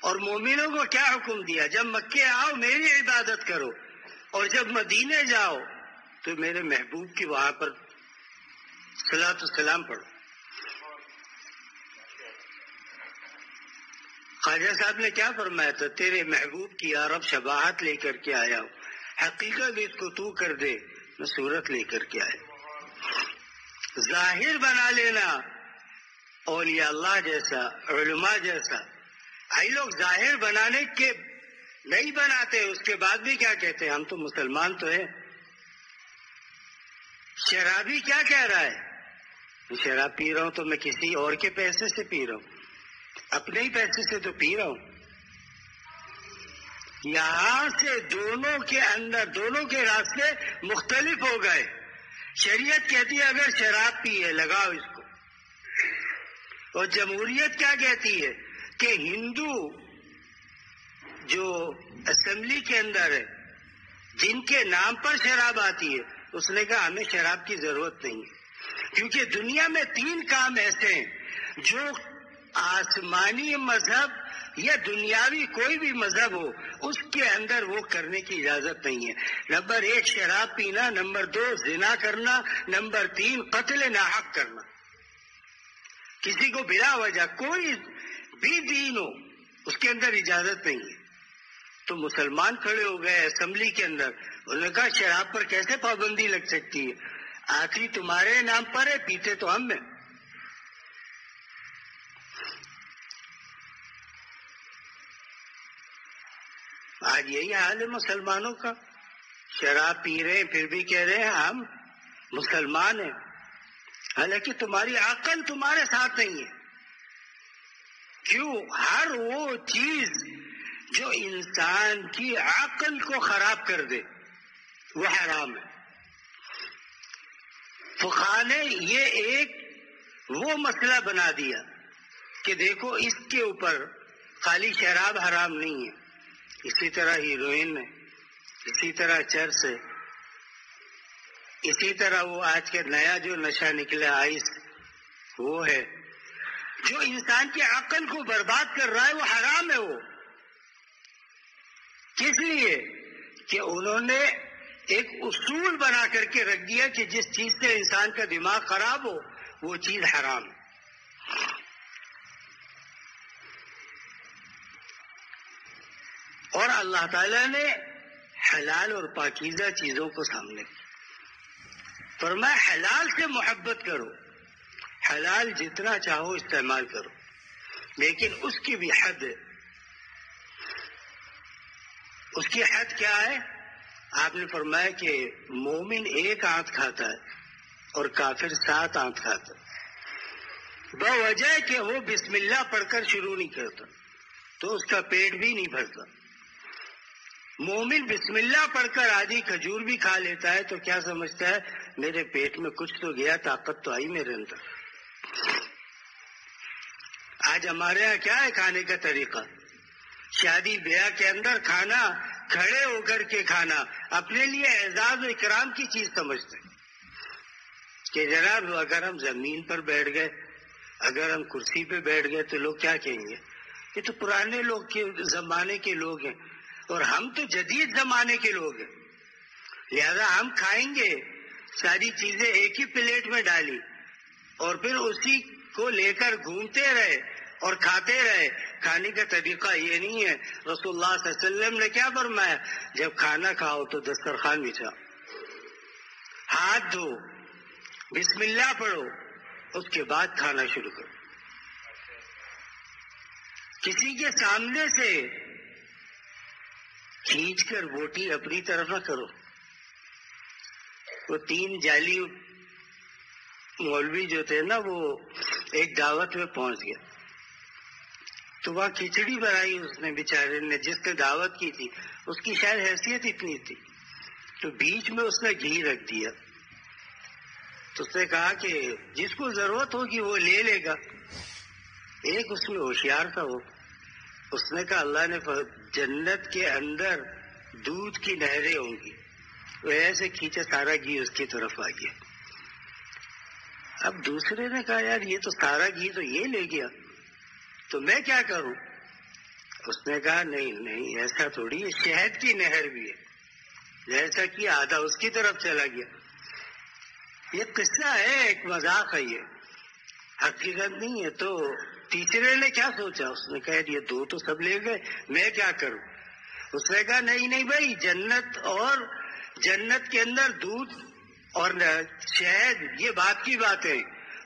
اور مومنوں کو کیا حکم دیا؟ جب مکے آؤ میری عبادت کرو، اور جب مدینے جاؤ تو میرے محبوب کی وہاں پر صلاۃ السلام پڑھو. خواجہ صاحب نے کیا فرمایا تھا؟ تیرے محبوب کی عرب شباہت لے کر کے آیا ہوں، حقیقت اس کو تو کر دے، میں صورت لے کر کے آیا. ظاہر بنا لینا اولیاء اللہ جیسا، علماء جیسا. آئی لوگ ظاہر بنانے کے نہیں بناتے، اس کے بعد بھی کیا کہتے ہیں ہم تو مسلمان تو ہیں. شرابی کیا کہہ رہا ہے؟ شراب پی رہا ہوں تو میں کسی اور کے پیسے سے پی رہا ہوں، اپنے ہی پیسے سے تو پی رہا ہوں. یہاں سے دونوں کے اندر دونوں کے راستے مختلف ہو گئے. شریعت کہتی ہے اگر شراب پی ہے لگاؤ اس کو، اور جمہوریت کیا کہتی ہے کہ ہندو جو اسمبلی کے اندر ہے جن کے نام پر شراب آتی ہے، اس نے کہا ہمیں شراب کی ضرورت نہیں ہے، کیونکہ دنیا میں 3 کام ایسے ہیں جو آسمانی مذہب یا دنیاوی کوئی بھی مذہب ہو اس کے اندر وہ کرنے کی اجازت نہیں ہے۔ نمبر 1 شراب پینا، نمبر 2 زنا کرنا، نمبر 3 قتل ناحق کرنا۔ کسی کو بلا وجہ کوئی بھی دین ہو اس کے اندر اجازت نہیں ہے۔ تو مسلمان کھڑے ہو گئے اسمبلی کے اندر، انہوں نے کہا شراب پر کیسے پابندی لگ سکتی ہے؟ آخری تمہارے نام پر ہے، پیتے تو ہم ہیں۔ آج یہی حال ہے مسلمانوں کا، شراب پی رہے ہیں پھر بھی کہہ رہے ہیں ہم مسلمان ہیں، حالانکہ تمہاری عقل تمہارے ساتھ نہیں ہے۔ کیوں؟ ہر وہ چیز جو انسان کی عقل کو خراب کر دے وہ حرام ہے۔ فقہاء نے یہ ایک وہ مسئلہ بنا دیا کہ دیکھو اس کے اوپر خالی شراب حرام نہیں ہے، اسی طرح ہیروئن ہے، اسی طرح چرس ہے، اسی طرح وہ آج کے نیا جو نشہ نکلا آئس وہ ہے، جو انسان کی عقل کو برباد کر رہا ہے وہ حرام ہے۔ وہ کس لیے کہ انہوں نے ایک اصول بنا کر کے رکھ دیا کہ جس چیز سے انسان کا دماغ خراب ہو وہ چیز حرام ہے۔ اور اللہ تعالیٰ نے حلال اور پاکیزہ چیزوں کو سامنے فرمایا حلال سے محبت کرو، حلال جتنا چاہو استعمال کرو، لیکن اس کی بھی حد ہے۔ اس کی حد کیا ہے؟ آپ نے فرمایا کہ مومن 1 آنت کھاتا ہے اور کافر 7 آنت کھاتا ہے، بوجہ کہ وہ بسم اللہ پڑھ کر شروع نہیں کرتا تو اس کا پیٹ بھی نہیں بھرتا۔ مومن بسم اللہ پڑھ کر آدھی کھجور بھی کھا لیتا ہے تو کیا سمجھتا ہے میرے پیٹ میں کچھ تو گیا، طاقت تو آئی میرے اندر۔ آج ہمارے ہاں کیا ہے کھانے کا طریقہ؟ شادی بیاہ کے اندر کھانا، کھڑے ہو کر کے کھانا اپنے لیے اعزاز و اکرام کی چیز سمجھتے ہیں کہ جناب اگر ہم زمین پر بیٹھ گئے، اگر ہم کرسی پہ بیٹھ گئے تو لوگ کیا کہیں گے؟ یہ تو پرانے لوگ کے زمانے کے لوگ ہیں اور ہم تو جدید زمانے کے لوگ ہیں، لہذا ہم کھائیں گے ساری چیزیں ایک ہی پلیٹ میں ڈالی اور پھر اسی کو لے کر گھومتے رہے اور کھاتے رہے۔ کھانے کا طریقہ یہ نہیں ہے۔ رسول اللہ صلی اللہ علیہ وسلم نے کیا فرمایا؟ جب کھانا کھاؤ تو دسترخوان بچھا، ہاتھ دھو، بسم اللہ پڑھو، اس کے بعد کھانا شروع کرو۔ کسی کے سامنے سے کھینچ کر بوٹی اپنی طرف نہ کرو۔ وہ 3 جعلی مولوی جو تھے نا، وہ ایک دعوت میں پہنچ گیا تو وہاں کھچڑی بنائی اس نے بیچارے نے، جس نے دعوت کی تھی اس کی شاید حیثیت اتنی تھی، تو بیچ میں اس نے گھی رکھ دیا۔ تو اس نے کہا کہ جس کو ضرورت ہوگی وہ لے لے گا۔ ایک اس میں ہوشیار تھا، وہ اس نے کہا اللہ نے جنت کے اندر دودھ کی نہریں ہوں گی، وہ ایسے کھینچا سارا گھی اس کی طرف آ گیا۔ اب دوسرے نے کہا یار یہ تو سارا گھی تو یہ لے گیا، تو میں کیا کروں؟ اس نے کہا نہیں ایسا تھوڑی ہے، شہد کی نہر بھی ہے، جیسا کہ آدھا اس کی طرف چلا گیا۔ یہ قصہ ہے، ایک مذاق ہے، یہ حقیقت نہیں ہے۔ تو تیسرے نے کیا سوچا؟ اس نے کہا یہ 2 تو سب لے گئے، میں کیا کروں؟ اس نے کہا نہیں بھائی، جنت اور جنت کے اندر دودھ اور شہد یہ بات کی بات ہے،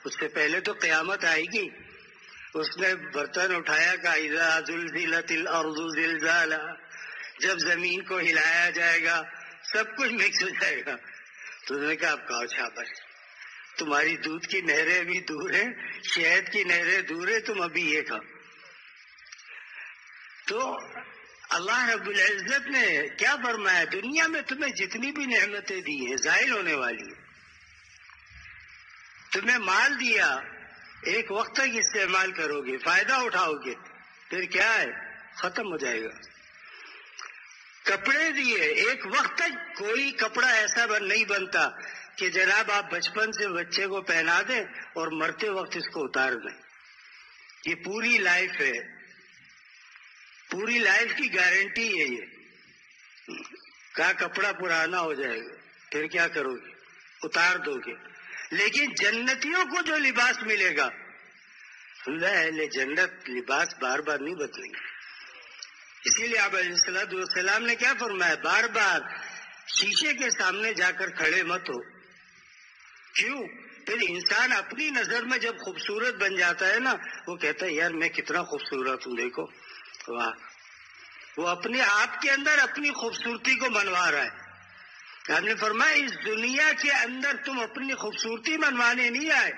اس سے پہلے تو قیامت آئے گی۔ اس نے برتن اٹھایا کہ اذا زلزلت الارض زلزالها، جب زمین کو ہلایا جائے گا سب کچھ مکس ہو جائے گا۔ تو اس نے کہا اب کہو شاباش، تمہاری دودھ کی نہریں بھی دور ہیں، شہد کی نہریں دور ہیں، تم ابھی یہ کھاؤ۔ تو اللہ رب العزت نے کیا فرمایا؟ دنیا میں تمہیں جتنی بھی نعمتیں دی ہیں زائل ہونے والی ہیں۔ تمہیں مال دیا، ایک وقت تک استعمال کرو گے، فائدہ اٹھاؤ گے، پھر کیا ہے؟ ختم ہو جائے گا۔ کپڑے دیے. ایک وقت تک کوئی کپڑا ایسا نہیں بنتا کہ جناب آپ بچپن سے بچے کو پہنا دیں اور مرتے وقت اس کو اتار دیں. یہ پوری لائف ہے, پوری لائف کی گارنٹی ہے. یہ کا کپڑا پرانا ہو جائے گا, پھر کیا کرو گے؟ اتار دو گے. لیکن جنتیوں کو جو لباس ملے گا, اہل جنت لباس بار بار نہیں بدلیں گے. اسی لیے آپ علیہ السلام نے کیا فرمایا؟ بار بار شیشے کے سامنے جا کر کھڑے مت ہو. کیوں؟ پھر انسان اپنی نظر میں جب خوبصورت بن جاتا ہے نا, وہ کہتا ہے یار میں کتنا خوبصورت ہوں, دیکھو واہ. وہ اپنے آپ کے اندر اپنی خوبصورتی کو منوا رہا ہے. آپ نے فرمایا اس دنیا کے اندر تم اپنی خوبصورتی منوانے نہیں آئے,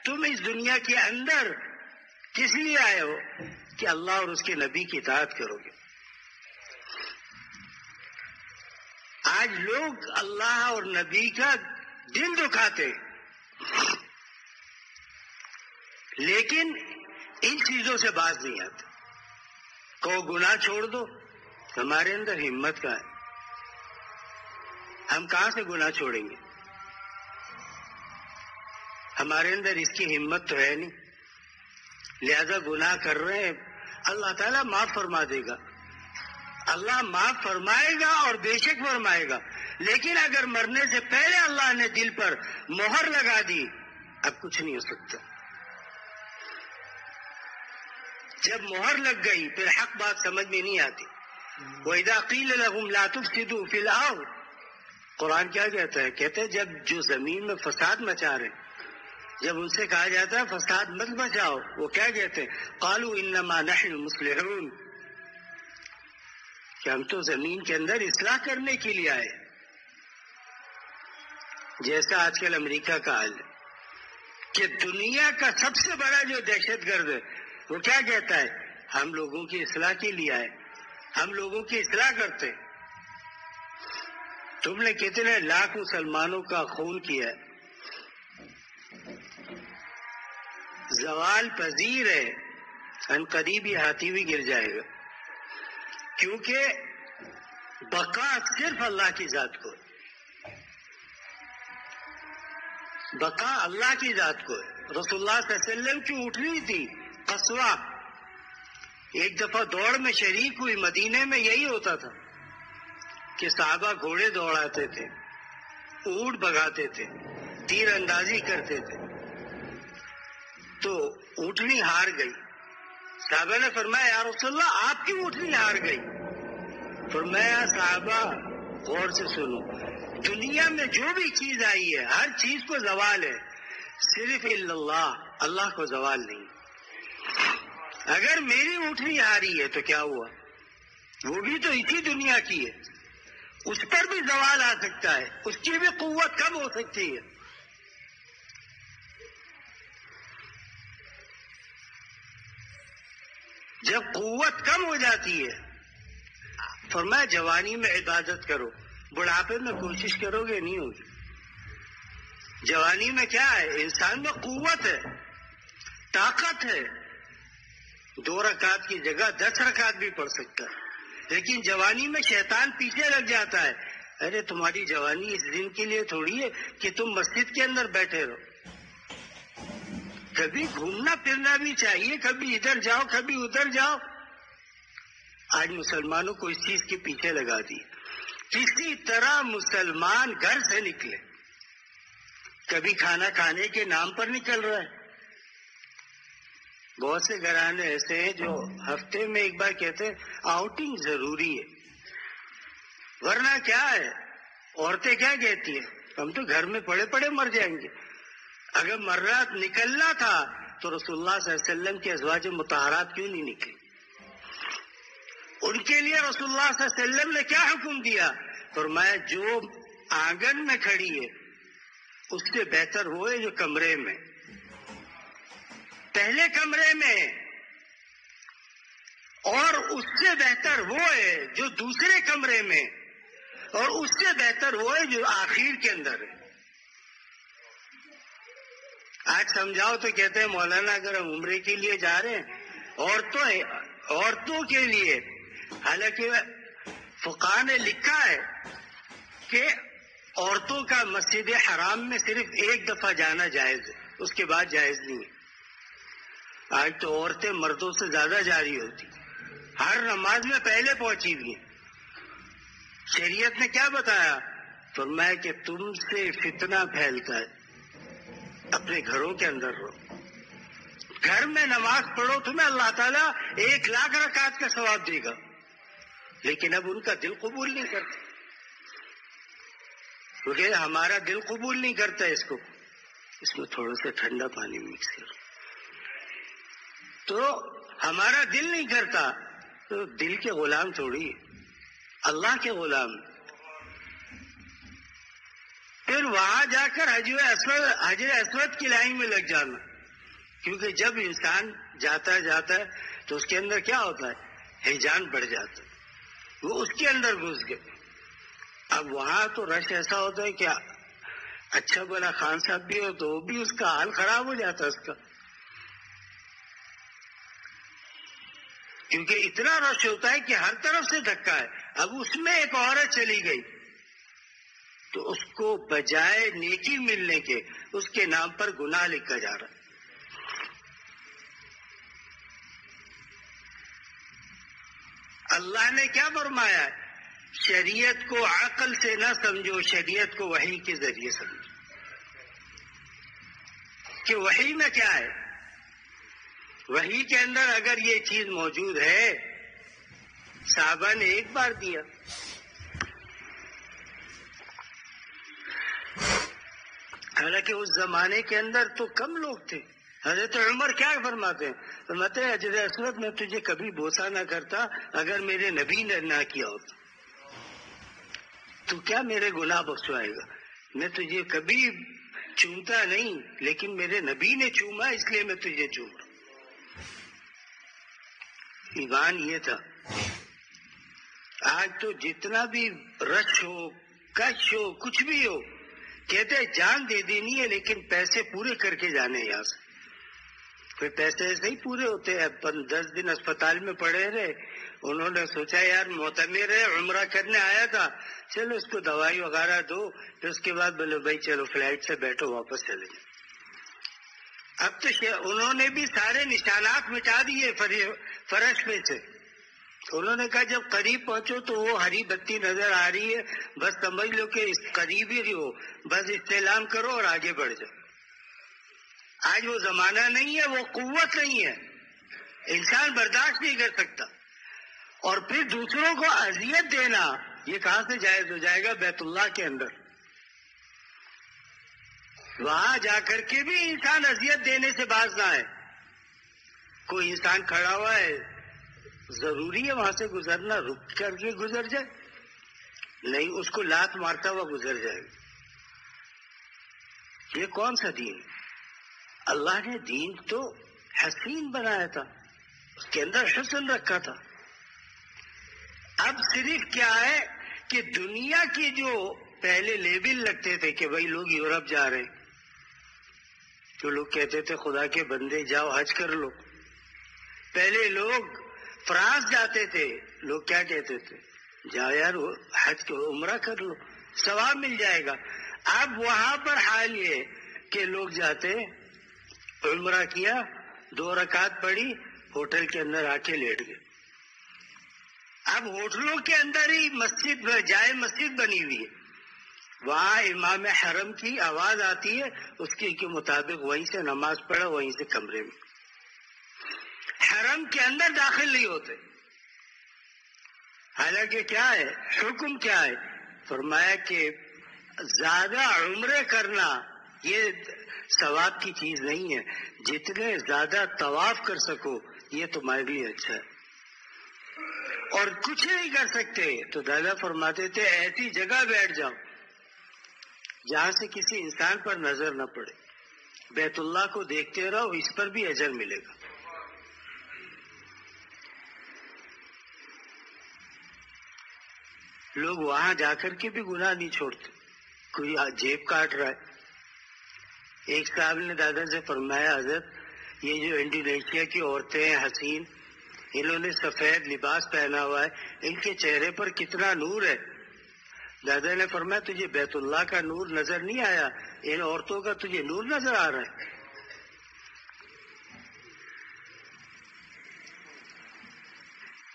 تم اس دنیا کے اندر کس لیے آئے ہو؟ کہ اللہ اور اس کے نبی کی اطاعت کرو گے. آج لوگ اللہ اور نبی کا دل دکھاتے, لیکن ان چیزوں سے باز نہیں آتے. کو گناہ چھوڑ دو, ہمارے اندر ہمت کا ہے, ہم کہاں سے گناہ چھوڑیں گے؟ ہمارے اندر اس کی ہمت تو ہے نہیں. لہذا گناہ کر رہے ہیں, اللہ تعالیٰ معاف فرما دے گا, اللہ معاف فرمائے گا اور بے شک فرمائے گا. لیکن اگر مرنے سے پہلے اللہ نے دل پر مہر لگا دی, اب کچھ نہیں ہو سکتا. جب مہر لگ گئی پھر حق بات سمجھ میں نہیں آتی. وَإِذَا قِيلَ لَهُمْ لَا تُفْسِدُوا فِي الْأَرْضِ, قرآن کیا کہتا ہے؟ کہتے ہیں جب جو زمین میں فساد مچا رہے, جب ان سے کہا جاتا ہے فساد مت مچاؤ, وہ کیا کہتے ہیں؟ قَالُوا إِنَّمَا نَحْنُ مُصْلِحُونَ, کہ ہم تو زمین کے اندر اصلاح کرنے کے لیے آئے. جیسا آج کل امریکہ کا حال ہے کہ دنیا کا سب سے بڑا جو دہشت گرد ہے, وہ کیا کہتا ہے؟ ہم لوگوں کی اصلاح کے لیے آئے, ہم لوگوں کی اصلاح کرتے. تم نے کتنے لاکھ مسلمانوں کا خون کیا ہے, زوال پذیر ہے, ان قریب یہ ہاتھی بھی گر جائے گا. کیونکہ بقا صرف اللہ کی ذات کو ہے, بقا اللہ کی ذات کو ہے. رسول اللہ صلی اللہ علیہ وسلم کی اٹھنی تھی قصوہ, ایک دفعہ دوڑ میں شریک ہوئی. مدینے میں یہی ہوتا تھا کہ صحابہ گھوڑے دوڑاتے تھے, اونٹ بھگاتے تھے, تیر اندازی کرتے تھے. تو اونٹنی ہار گئی. صحابہ نے فرمایا یا رسول اللہ آپ کی اونٹنی ہار گئی. فرمایا صحابہ غور سے سنو, دنیا میں جو بھی چیز آئی ہے ہر چیز کو زوال ہے, صرف اللہ, اللہ کو زوال نہیں. اگر میری اونٹنی ہاری ہے تو کیا ہوا؟ وہ بھی تو اسی دنیا کی ہے, اس پر بھی زوال آ سکتا ہے, اس کی بھی قوت کم ہو سکتی ہے. جب قوت کم ہو جاتی ہے, فرمایا جوانی میں عبادت کرو, بڑھاپے میں کوشش کرو گے نہیں ہوگی. جوانی میں کیا ہے؟ انسان میں قوت ہے, طاقت ہے, 2 رکعت کی جگہ 10 رکعت بھی پڑھ سکتا ہے. لیکن جوانی میں شیطان پیچھے لگ جاتا ہے, ارے تمہاری جوانی اس دن کے لیے تھوڑی ہے کہ تم مسجد کے اندر بیٹھے رہو, کبھی گھومنا پھرنا بھی چاہیے, کبھی ادھر جاؤ کبھی ادھر جاؤ. آج مسلمانوں کو اس چیز کے پیچھے لگا دی. کسی طرح مسلمان گھر سے نکلے, کبھی کھانا کھانے کے نام پر نکل رہا ہے. بہت سے گھرانے ایسے ہیں جو ہفتے میں ایک بار کہتے ہیں آؤٹنگ ضروری ہے, ورنہ کیا ہے؟ عورتیں کیا کہتی ہیں؟ ہم تو گھر میں پڑے پڑے مر جائیں گے. اگر مرنا نکلنا تھا تو رسول اللہ صلی اللہ علیہ وسلم کے ازواج مطہرات کیوں نہیں نکلی؟ ان کے لیے رسول اللہ صلی اللہ علیہ وسلم نے کیا حکم دیا؟ فرمایا جو آنگن میں کھڑی ہے اس سے بہتر وہ ہے جو کمرے میں, پہلے کمرے میں, اور اس سے بہتر وہ ہے جو دوسرے کمرے میں, اور اس سے بہتر وہ ہے جو آخر کے اندر ہے. آج سمجھاؤ تو کہتے ہیں مولانا اگر ہم عمرے کے لیے جا رہے ہیں عورتوں کے لیے, حالانکہ فقہاء نے لکھا ہے کہ عورتوں کا مسجد حرام میں صرف ایک دفعہ جانا جائز ہے، اس کے بعد جائز نہیں ہے۔ آج تو عورتیں مردوں سے زیادہ جاری ہوتی، ہر نماز میں پہلے پہنچی ہوئی ہیں۔ شریعت نے کیا بتایا؟ فرمایا کہ تم سے فتنہ پھیلتا ہے، اپنے گھروں کے اندر رہو، گھر میں نماز پڑھو، تمہیں اللہ تعالیٰ 1,00,000 رکعت کا ثواب دے گا۔ لیکن اب ان کا دل قبول نہیں کرتا، کیونکہ ہمارا دل قبول نہیں کرتا اس میں تھوڑا سا ٹھنڈا پانی مکس کرو، تو ہمارا دل نہیں کرتا، تو دل کے غلام تھوڑی، اللہ کے غلام۔ پھر وہاں جا کر حجر اسود کی لائن میں لگ جانا، کیونکہ جب انسان جاتا ہے تو اس کے اندر کیا ہوتا ہے؟ ہیجان بڑھ جاتا ہے، وہ اس کے اندر گھس گئے۔ اب وہاں تو رش ایسا ہوتا ہے کہ اچھا بلا خان صاحب بھی ہو تو بھی اس کا حال خراب ہو جاتا ہے اس کا، کیونکہ اتنا رش ہوتا ہے کہ ہر طرف سے دھکا ہے۔ اب اس میں ایک عورت چلی گئی تو اس کو بجائے نیکی ملنے کے اس کے نام پر گناہ لکھا جا رہا ہے۔ اللہ نے کیا فرمایا ہے؟ شریعت کو عقل سے نہ سمجھو، شریعت کو وحی کے ذریعے سمجھو۔ کہ وحی میں کیا ہے؟ وحی کے اندر اگر یہ چیز موجود ہے، صحابہ نے ایک بار دیا، حالانکہ اس زمانے کے اندر تو کم لوگ تھے۔ حضرت عمر کیا فرماتے ہیں؟ فرماتے ہیں حجر اسود میں تجھے کبھی بوسا نہ کرتا اگر میرے نبی نے نہ کیا ہوتا، تو کیا میرے گناہ بخشوائے گا؟ میں تجھے کبھی چومتا نہیں، لیکن میرے نبی نے چوما اس لیے میں تجھے چوم رہا ہوں۔ ایمان یہ تھا۔ آج تو جتنا بھی رش ہو، کش ہو، کچھ بھی ہو، کہتے جان دے دینی ہے لیکن پیسے پورے کر کے جانے یہاں سے۔ پھر پیسے ایسے ہی پورے ہوتے ہیں۔ 10 دن اسپتال میں پڑے رہے، انہوں نے سوچا یار معتمر ہے، عمرہ کرنے آیا تھا، چلو اس کو دوائی وغیرہ دو، پھر اس کے بعد بولے بھائی چلو فلائٹ سے بیٹھو واپس چلے جائیں۔ اب تو انہوں نے بھی سارے نشانات مٹا دیے فرش پہ سے۔ انہوں نے کہا جب قریب پہنچو تو وہ ہری بتی نظر آ رہی ہے، بس سمجھ لو کہ اس قریب ہی ہو، بس استعلام کرو اور آگے بڑھ جاؤ۔ آج وہ زمانہ نہیں ہے، وہ قوت نہیں ہے، انسان برداشت نہیں کر سکتا۔ اور پھر دوسروں کو اذیت دینا، یہ کہاں سے جائز ہو جائے گا؟ بیت اللہ کے اندر وہاں جا کر کے بھی انسان اذیت دینے سے باز نہ ہے۔ کوئی انسان کھڑا ہوا ہے، ضروری ہے وہاں سے گزرنا، رک کر کے گزر جائے؟ نہیں، اس کو لات مارتا ہوا گزر جائے گا۔ یہ کون سا دین؟ اللہ نے دین تو حسین بنایا تھا، اس کے اندر حسن رکھا تھا۔ اب صرف کیا ہے کہ دنیا کی جو پہلے لیبل لگتے تھے کہ بھائی لوگ یورپ جا رہے ہیں، جو لوگ کہتے تھے خدا کے بندے جاؤ حج کر لو، پہلے لوگ فرانس جاتے تھے، لوگ کیا کہتے تھے؟ جاؤ یار حج کو عمرہ کر لو، ثواب مل جائے گا۔ اب وہاں پر حال یہ کہ لوگ جاتے، عمرہ کیا، 2 رکعت پڑھی، ہوٹل کے اندر آ کے لیٹ گئے۔ اب ہوٹلوں کے اندر ہی جائے مسجد بنی ہوئی ہے، وہاں امام حرم کی آواز آتی ہے، اس کے مطابق وہیں سے نماز پڑھا، وہیں سے کمرے میں، حرم کے اندر داخل نہیں ہوتے۔ حالانکہ کیا ہے حکم؟ کیا ہے؟ فرمایا کہ زیادہ عمرے کرنا یہ ثواب کی چیز نہیں ہے، جتنے زیادہ طواف کر سکو یہ تمہارے لیے اچھا ہے۔ اور کچھ نہیں کر سکتے تو دادا فرماتے تھے ایسی جگہ بیٹھ جاؤ جہاں سے کسی انسان پر نظر نہ پڑے، بیت اللہ کو دیکھتے رہو، اس پر بھی اجر ملے گا۔ لوگ وہاں جا کر کے بھی گناہ نہیں چھوڑتے، کوئی جیب کاٹ رہا ہے۔ ایک صاحب نے دادا سے فرمایا حضرت یہ جو انڈونیشیا کی عورتیں ہیں حسین، انہوں نے سفید لباس پہنا ہوا ہے، ان کے چہرے پر کتنا نور ہے۔ دادا نے فرمایا تجھے بیت اللہ کا نور نظر نہیں آیا، ان عورتوں کا تجھے نور نظر آ رہا ہے۔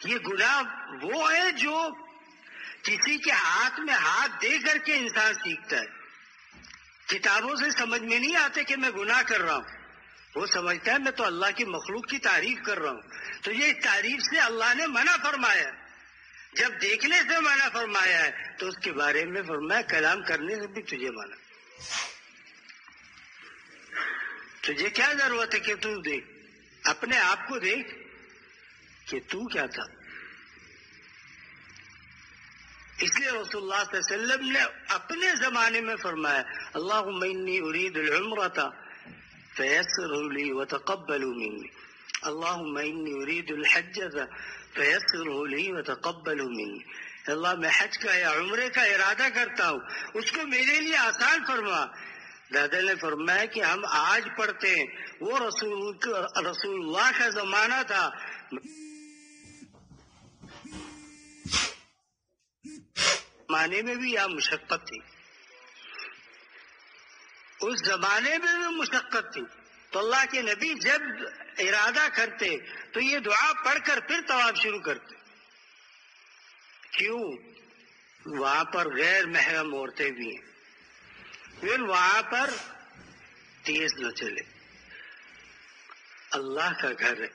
یہ گناہ وہ ہے جو کسی کے ہاتھ میں ہاتھ دے کر کے انسان سیکھتا ہے۔ کتابوں سے سمجھ میں نہیں آتے کہ میں گناہ کر رہا ہوں، وہ سمجھتا ہے میں تو اللہ کی مخلوق کی تعریف کر رہا ہوں۔ تو یہ تعریف سے اللہ نے منع فرمایا، جب دیکھنے سے منع فرمایا ہے تو اس کے بارے میں فرمایا کلام کرنے سے بھی تجھے منع۔ تجھے کیا ضرورت ہے کہ تو دیکھ، اپنے آپ کو دیکھ کہ تو کیا تھا۔ اس لیے رسول اللہ صلی اللہ علیہ وسلم نے اپنے زمانے میں فرمایا اللہم انی ارید العمرۃ فیسرہ لی وتقبل منی، اللہم انی ارید الحجۃ فیسرہ لی وتقبل منی، اللہ میں حج کا یا عمرے کا ارادہ کرتا ہوں، اس کو میرے لیے آسان فرما۔ دادا نے فرمایا کہ ہم آج پڑھتے ہیں، وہ رسول اللہ کا زمانہ تھا، زمانے میں بھی یہاں مشقت تھی، اس زمانے میں بھی مشقت تھی، تو اللہ کے نبی جب ارادہ کرتے تو یہ دعا پڑھ کر پھر طواف شروع کرتے۔ کیوں؟ وہاں پر غیر محرم عورتیں بھی ہیں، پھر وہاں پر تیز نہ چلے، اللہ کا گھر ہے۔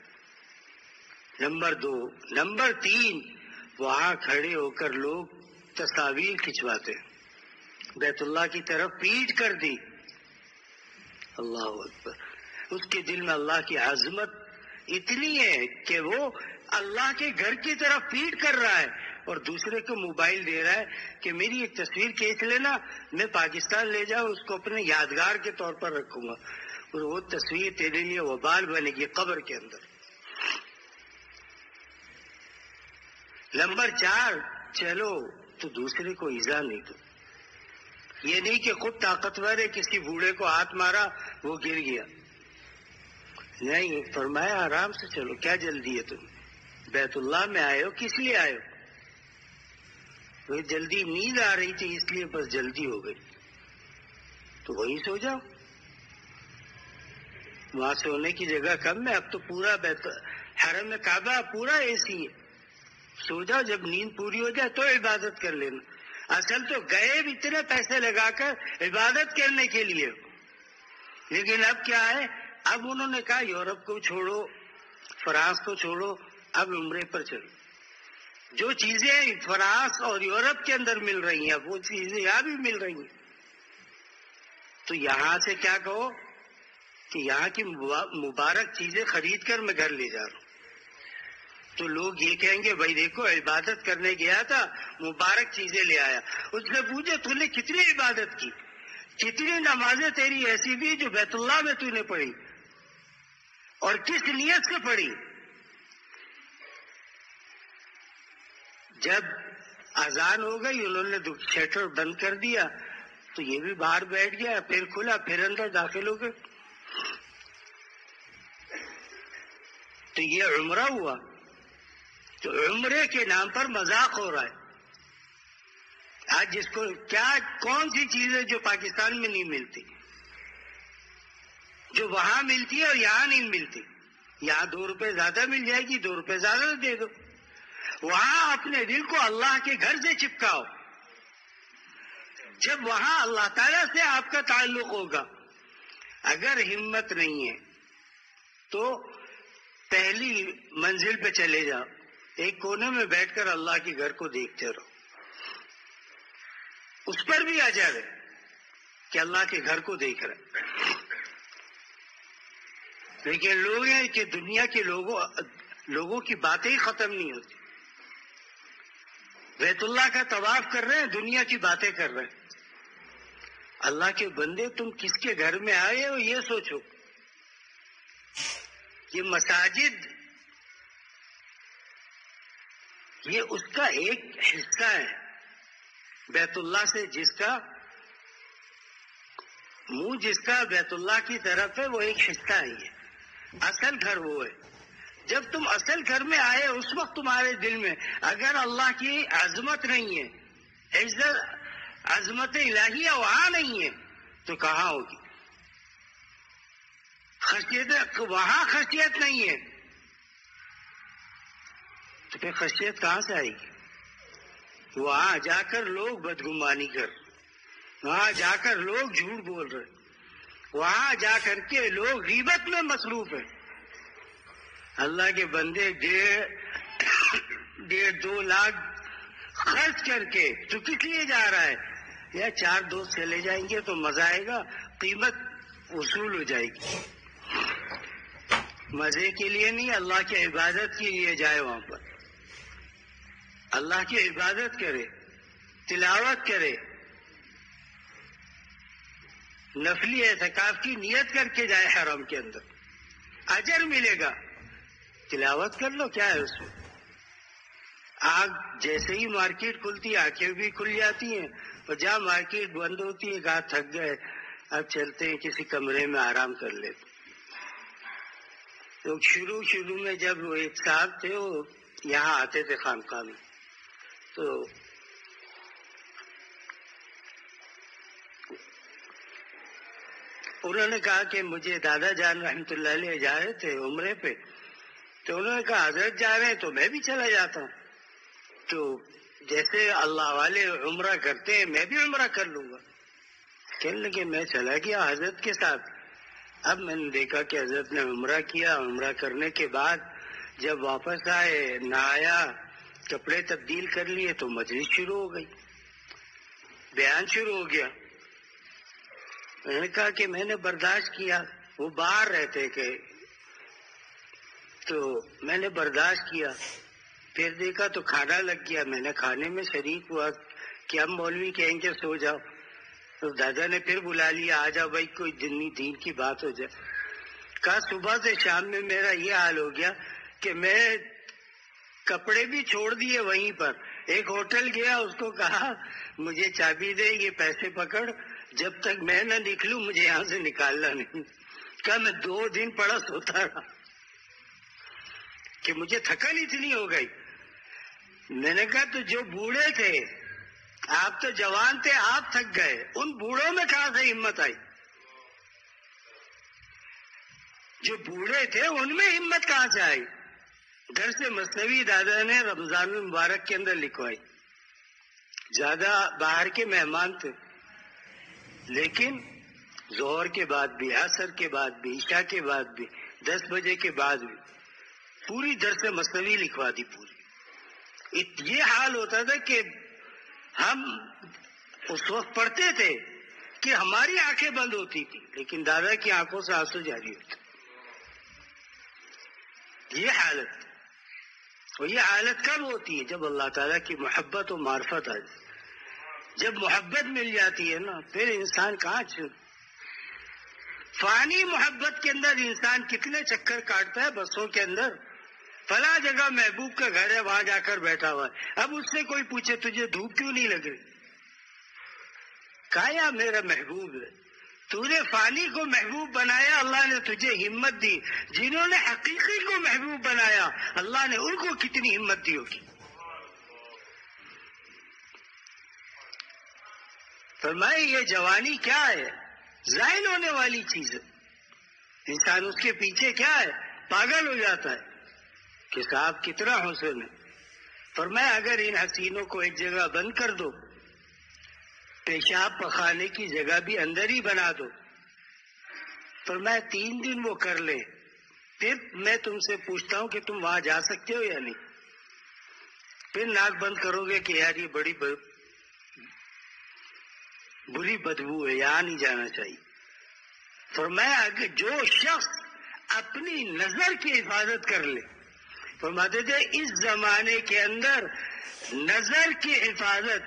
نمبر 2، نمبر 3، وہاں کھڑے ہو کر لوگ تصاویر کھنچواتے ہیں، بیت اللہ کی طرف پیٹ کر دی، اللہ اکبر۔ اس کے دل میں اللہ کی عظمت اتنی ہے کہ وہ اللہ کے گھر کی طرف پیٹ کر رہا ہے اور دوسرے کو موبائل دے رہا ہے کہ میری ایک تصویر کھینچ لینا، میں پاکستان لے جاؤں، اس کو اپنے یادگار کے طور پر رکھوں گا، اور وہ تصویر تیرے لیے وبال بنے گی قبر کے اندر۔ نمبر 4، چلو تو دوسرے کو ایذا نہیں دو، یہ نہیں کہ خود طاقتور ہے، کسی بوڑھے کو ہاتھ مارا وہ گر گیا، نہیں، فرمایا آرام سے چلو، کیا جلدی ہے تم بیت اللہ میں آئے ہو، کس لیے آئے ہو؟ وہ جلدی نیند آ رہی تھی اس لیے بس جلدی ہو گئی، تو وہیں سو جاؤ، وہاں سونے کی جگہ کم ہے، اب تو پورا حرم میں کعبہ پورا اے سی ہے، سو جاؤ، جب نیند پوری ہو جائے تو عبادت کر لینا۔ اصل تو گئے اتنے پیسے لگا کر عبادت کرنے کے لیے، لیکن اب کیا ہے، اب انہوں نے کہا یورپ کو چھوڑو، فرانس کو چھوڑو، اب عمرے پر چلو۔ جو چیزیں فرانس اور یورپ کے اندر مل رہی ہیں اب وہ چیزیں یہاں بھی مل رہی ہیں، تو یہاں سے کیا کہو کہ یہاں کی مبارک چیزیں خرید کر میں گھر لے جا رہا ہوں، تو لوگ یہ کہیں گے بھائی دیکھو عبادت کرنے گیا تھا، مبارک چیزیں لے آیا۔ اس نے پوچھا تو نے کتنی عبادت کی، کتنی نمازیں تیری ایسی بھی جو بیت اللہ میں تو نے پڑھی، اور کس نیت سے پڑھی؟ جب اذان ہو گئی انہوں نے شٹر بند کر دیا تو یہ بھی باہر بیٹھ گیا، پھر کھلا، پھر اندر داخل ہو گئے، تو یہ عمرہ ہوا۔ تو عمرے کے نام پر مذاق ہو رہا ہے آج، جس کو کیا کون سی چیزیں جو پاکستان میں نہیں ملتی، جو وہاں ملتی ہے اور یہاں نہیں ملتی، یہاں 2 روپے زیادہ مل جائے گی، 2 روپے زیادہ دے دو، وہاں اپنے دل کو اللہ کے گھر سے چپکاؤ، جب وہاں اللہ تعالیٰ سے آپ کا تعلق ہوگا۔ اگر ہمت نہیں ہے تو پہلی منزل پہ چلے جاؤ، ایک کونے میں بیٹھ کر اللہ کے گھر کو دیکھتے رہو، اس پر بھی اجر ہے کہ اللہ کے گھر کو دیکھ رہے۔ لیکن لوگ ہیں کہ دنیا کے لوگوں کی باتیں ہی ختم نہیں ہوتی، بیت اللہ کا طواف کر رہے ہیں، دنیا کی باتیں کر رہے ہیں۔ اللہ کے بندے تم کس کے گھر میں آئے ہو یہ سوچو، یہ مساجد یہ اس کا ایک حصہ ہے، بیت اللہ سے جس کا منہ جس کا بیت اللہ کی طرف ہے وہ ایک حصہ ہے، یہ اصل گھر وہ ہے جب تم اصل گھر میں آئے اس وقت تمہارے دل میں اگر اللہ کی عظمت نہیں ہے، عظمت الہیہ وہاں نہیں ہے تو کہاں ہوگی؟ خشیت وہاں خشیت نہیں ہے تو پھر خشیت کہاں سے آئے گی؟ وہاں جا کر لوگ بدگمانی کر، وہاں جا کر لوگ جھوٹ بول رہے، وہاں جا کر کے لوگ غیبت میں مصروف ہیں۔ اللہ کے بندے 1.5-2 لاکھ خرچ کر کے تو کس لیے جا رہا ہے؟ یا 4 دوست چلے جائیں گے تو مزہ آئے گا، قیمت وصول ہو جائے گی۔ مزے کے لیے نہیں، اللہ کی عبادت کے لیے جائے، وہاں پر اللہ کی عبادت کرے، تلاوت کرے، نفلی اعتکاف کی نیت کر کے جائے حرم کے اندر، اجر ملے گا۔ تلاوت کر لو، کیا ہے اس میں؟ آگ جیسے ہی مارکیٹ کھلتی آنکھیں بھی کھل جاتی ہیں، اور جہاں مارکیٹ بند ہوتی ہے کہاں تھک گئے اب چلتے ہیں کسی کمرے میں آرام کر لیتے۔ تو شروع میں جب وہ ایک صاحب تھے وہ یہاں آتے تھے خانقاہ میں، تو انہوں نے کہا کہ مجھے دادا جان رحمت اللہ علیہ جا رہے تھے عمرے پہ، تو انہوں نے کہا حضرت جا رہے ہیں تو میں بھی چلا جاتا ہوں، تو جیسے اللہ والے عمرہ کرتے ہیں میں بھی عمرہ کر لوں گا۔ کہنے لگے میں چلا گیا حضرت کے ساتھ، اب میں نے دیکھا کہ حضرت نے عمرہ کیا، عمرہ کرنے کے بعد جب واپس آئے نہایا، کپڑے تبدیل کر لیے تو مجلس شروع ہو گئی، بیان شروع ہو گیا۔ میں نے کہا کہ میں نے برداشت کیا، وہ باہر رہتے کہ تو میں نے برداشت کیا، پھر دیکھا تو کھانا لگ گیا، میں نے کھانے میں شریک ہوا کہ اب مولوی کہیں گے سو جاؤ، تو دادا نے پھر بلا لیا آ جاؤ بھائی کوئی دین کی بات ہو جائے۔ کہا صبح سے شام میں میرا یہ حال ہو گیا کہ میں کپڑے بھی چھوڑ دیے وہیں پر، ایک ہوٹل گیا، اس کو کہا مجھے چابی دے، یہ پیسے پکڑ، جب تک میں نہ نکلوں مجھے یہاں سے نکالنا نہیں۔ کہا میں 2 دن پڑا سوتا رہا کہ مجھے تھکن اتنی ہو گئی۔ میں نے کہا تو جو بوڑھے تھے، آپ تو جوان تھے، آپ تھک گئے، ان بوڑھوں میں کہاں سے ہمت آئی؟ جو بوڑھے تھے ان میں ہمت کہاں سے آئی؟ گھر سے مثنوی دادا نے رمضان المبارک کے اندر لکھوائی، زیادہ باہر کے مہمان تھے، لیکن ظہر کے بعد بھی، عصر کے بعد بھی، عشاء کے بعد بھی، 10 بجے کے بعد بھی پوری درس مثنوی لکھوا دی پوری۔ یہ حال ہوتا تھا کہ ہم اس وقت پڑھتے تھے کہ ہماری آنکھیں بند ہوتی تھی، لیکن دادا کی آنکھوں سے آنسو جاری ہوتے۔ یہ حالت، اور یہ حالت کب ہوتی ہے؟ جب اللہ تعالیٰ کی محبت و معرفت آ جائے۔ جب محبت مل جاتی ہے نا پھر انسان کہاں فانی محبت کے اندر انسان کتنے چکر کاٹتا ہے بسوں کے اندر، فلاں جگہ محبوب کا گھر ہے وہاں جا کر بیٹھا ہوا ہے، اب اس سے کوئی پوچھے تجھے دھوپ کیوں نہیں لگ رہی؟ کہا یا میرا محبوب ہے، تو نے فانی کو محبوب بنایا، اللہ نے تجھے ہمت دی۔ جنہوں نے حقیقی کو محبوب بنایا اللہ نے ان کو کتنی ہمت دی ہوگی۔ فرمائے یہ جوانی کیا ہے؟ زائل ہونے والی چیز ہے، انسان اس کے پیچھے کیا ہے؟ پاگل ہو جاتا ہے کہ صاحب کتنا حسن ہے۔ فرمایا اگر ان حسینوں کو ایک جگہ بند کر دو، پیشاب پخانے کی جگہ بھی اندر ہی بنا دو، فرمایا 3 دن وہ کر لے، پھر میں تم سے پوچھتا ہوں کہ تم وہاں جا سکتے ہو یا نہیں، پھر ناک بند کرو گے کہ یار یہ بڑی بری بدبو ہے، یہاں نہیں جانا چاہیے۔ فرمایا اگر جو شخص اپنی نظر کی حفاظت کر لے، فرماتے تھے اس زمانے کے اندر نظر کی حفاظت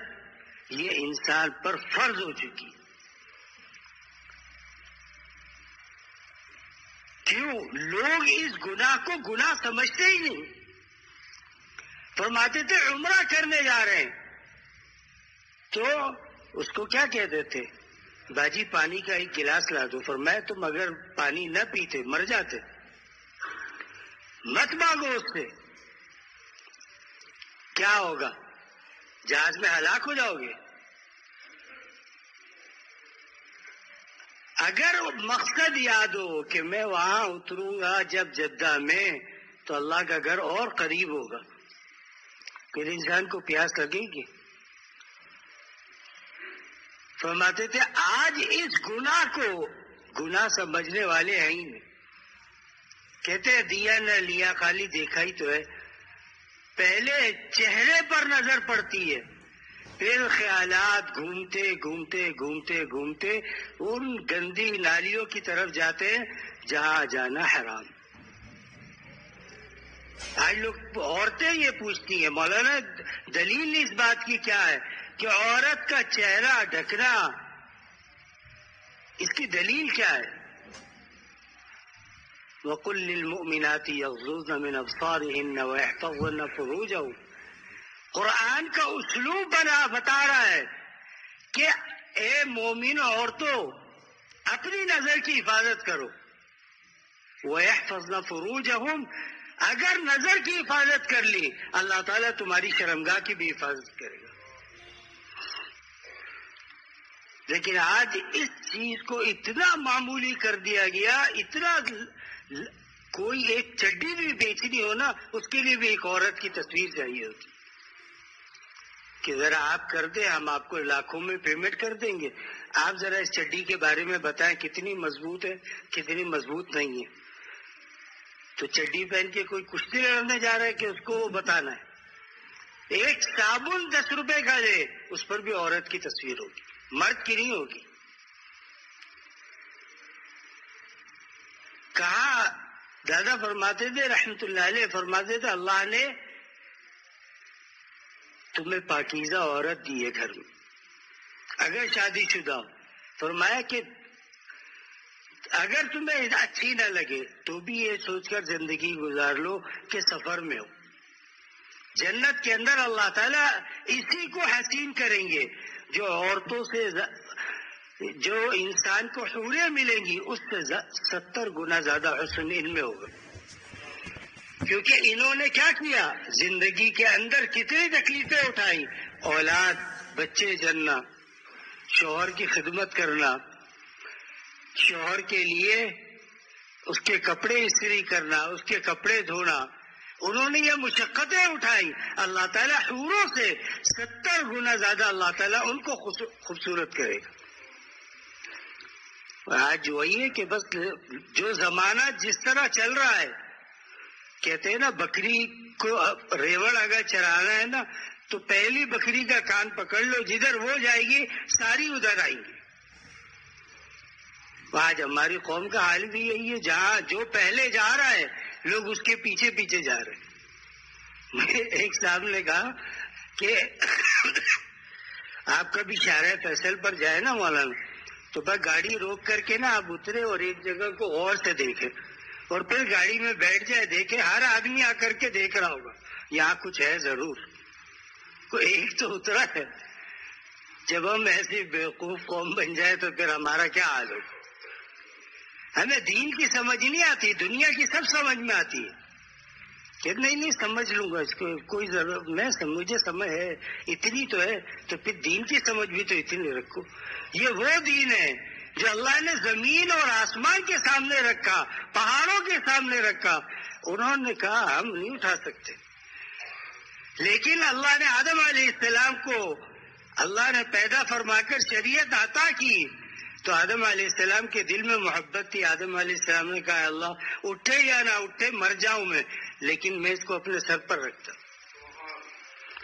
یہ انسان پر فرض ہو چکی ہے۔ کیوں؟ لوگ اس گناہ کو گناہ سمجھتے ہی نہیں۔ فرماتے تھے عمرہ کرنے جا رہے ہیں تو اس کو کیا کہتے تھے؟ باجی پانی کا ایک گلاس لا دو۔ فرمایا تم اگر پانی نہ پیتے مر جاتے، مت مانگو اس سے. کیا ہوگا؟ جہاز میں ہلاک ہو جاؤ گے. اگر مقصد یاد ہو کہ میں وہاں اتروں گا جب جدہ میں، تو اللہ کا گھر اور قریب ہوگا. پھر انسان کو پیاس لگے گی. فرماتے تھے آج اس گناہ کو گناہ سمجھنے والے ہیں ہی نہیں. کہتے ہیں دیا نہ لیا خالی دیکھا ہی تو ہے. پہلے چہرے پر نظر پڑتی ہے، پھر خیالات گھومتے گھومتے گھومتے گھومتے ان گندی نالیوں کی طرف جاتے ہیں جہاں جانا حرام. آج لوگ عورتیں یہ پوچھتی ہیں مولانا دلیل اس بات کی کیا ہے کہ عورت کا چہرہ ڈھکنا، اس کی دلیل کیا ہے؟ وَقُلْ لِلْمُؤْمِنَاتِ يَغْضُضْنَ مِنْ أَبْصَارِهِنَّ وَيَحْفَظْنَ فُرُوجَهُنَّ. قرآن کا اسلوب بتا رہا ہے کہ اے مومن عورتوں اپنی نظر کی حفاظت کرو. وَيَحْفَظْنَ فُرُوجَهُنَّ، اگر نظر کی حفاظت کر لی اللہ تعالیٰ تمہاری شرمگاہ کی بھی حفاظت کرے گا. لیکن آج اس چیز کو اتنا معمولی کر دیا گیا، اتنا کوئی ایک چڈی بھی بیچنی ہو نا اس کے لیے بھی ایک عورت کی تصویر چاہیے ہوتی کہ ذرا آپ کر دیں، ہم آپ کو لاکھوں میں پیمنٹ کر دیں گے. آپ ذرا اس چڈی کے بارے میں بتائیں کتنی مضبوط ہے کتنی مضبوط نہیں ہے. تو چڈی پہن کے کوئی کشتی لڑنے جا رہا ہے کہ اس کو وہ بتانا ہے. ایک صابن 10 روپے کا دے، اس پر بھی عورت کی تصویر ہوگی، مرد کی نہیں ہوگی. کہا دادا فرماتے تھے رحمت اللہ علیہ، فرماتے تھے اللہ نے تمہیں پاکیزہ عورت دی ہے گھر میں اگر شادی شدہ ہو. فرمایا کہ اگر تمہیں اچھی نہ لگے تو بھی یہ سوچ کر زندگی گزار لو کہ سفر میں ہو. جنت کے اندر اللہ تعالیٰ اسی کو حسین کریں گے جو عورتوں سے جو انسان کو حوریں ملیں گی اس سے 70 گنا زیادہ حسن ان میں ہوگا. کیونکہ انہوں نے کیا کیا، زندگی کے اندر کتنی تکلیفیں اٹھائی، اولاد بچے جننا، شوہر کی خدمت کرنا، شوہر کے لیے اس کے کپڑے استری کرنا، اس کے کپڑے دھونا. انہوں نے یہ مشقتیں اٹھائی. اللہ تعالیٰ حوروں سے 70 گنا زیادہ اللہ تعالیٰ ان کو خوبصورت کرے گا. آج وہی ہے کہ بس جو زمانہ جس طرح چل رہا ہے، کہتے ہیں نا بکری کو ریوڑ اگر چرانا ہے نا تو پہلی بکری کا کان پکڑ لو، جدھر وہ جائے گی ساری ادھر آئیں گی. آج ہماری قوم کا حال بھی یہی ہے، جہاں جو پہلے جا رہا ہے لوگ اس کے پیچھے پیچھے جا رہے ہیں. ایک صاحب نے کہا کہ آپ کبھی شارع فیصل پر جائے نا مولانا تو بس گاڑی روک کر کے نا آپ اترے اور ایک جگہ کو غور سے دیکھیں اور پھر گاڑی میں بیٹھ جائے. دیکھے ہر آدمی آ کر کے دیکھ رہا ہوگا یہاں کچھ ہے ضرور. کوئی ایک تو اترا ہے. جب ہم ایسی بیوقوف قوم بن جائے تو پھر ہمارا کیا حال ہوگا. ہمیں دین کی سمجھ نہیں آتی، دنیا کی سب سمجھ میں آتی ہے کہ نہیں سمجھ لوں گا اس کو، کوئی ضرورت میں مجھے سمجھ ہے اتنی تو ہے، تو پھر دین کی سمجھ بھی تو اتنی رکھو. یہ وہ دین ہے جو اللہ نے زمین اور آسمان کے سامنے رکھا، پہاڑوں کے سامنے رکھا. انہوں نے کہا ہم نہیں اٹھا سکتے، لیکن اللہ نے آدم علیہ السلام کو اللہ نے پیدا فرما کر شریعت عطا کی تو آدم علیہ السلام کے دل میں محبت تھی. آدم علیہ السلام نے کہا اللہ اٹھے یا نہ اٹھے مر جاؤں میں، لیکن میں اس کو اپنے سر پر رکھتا.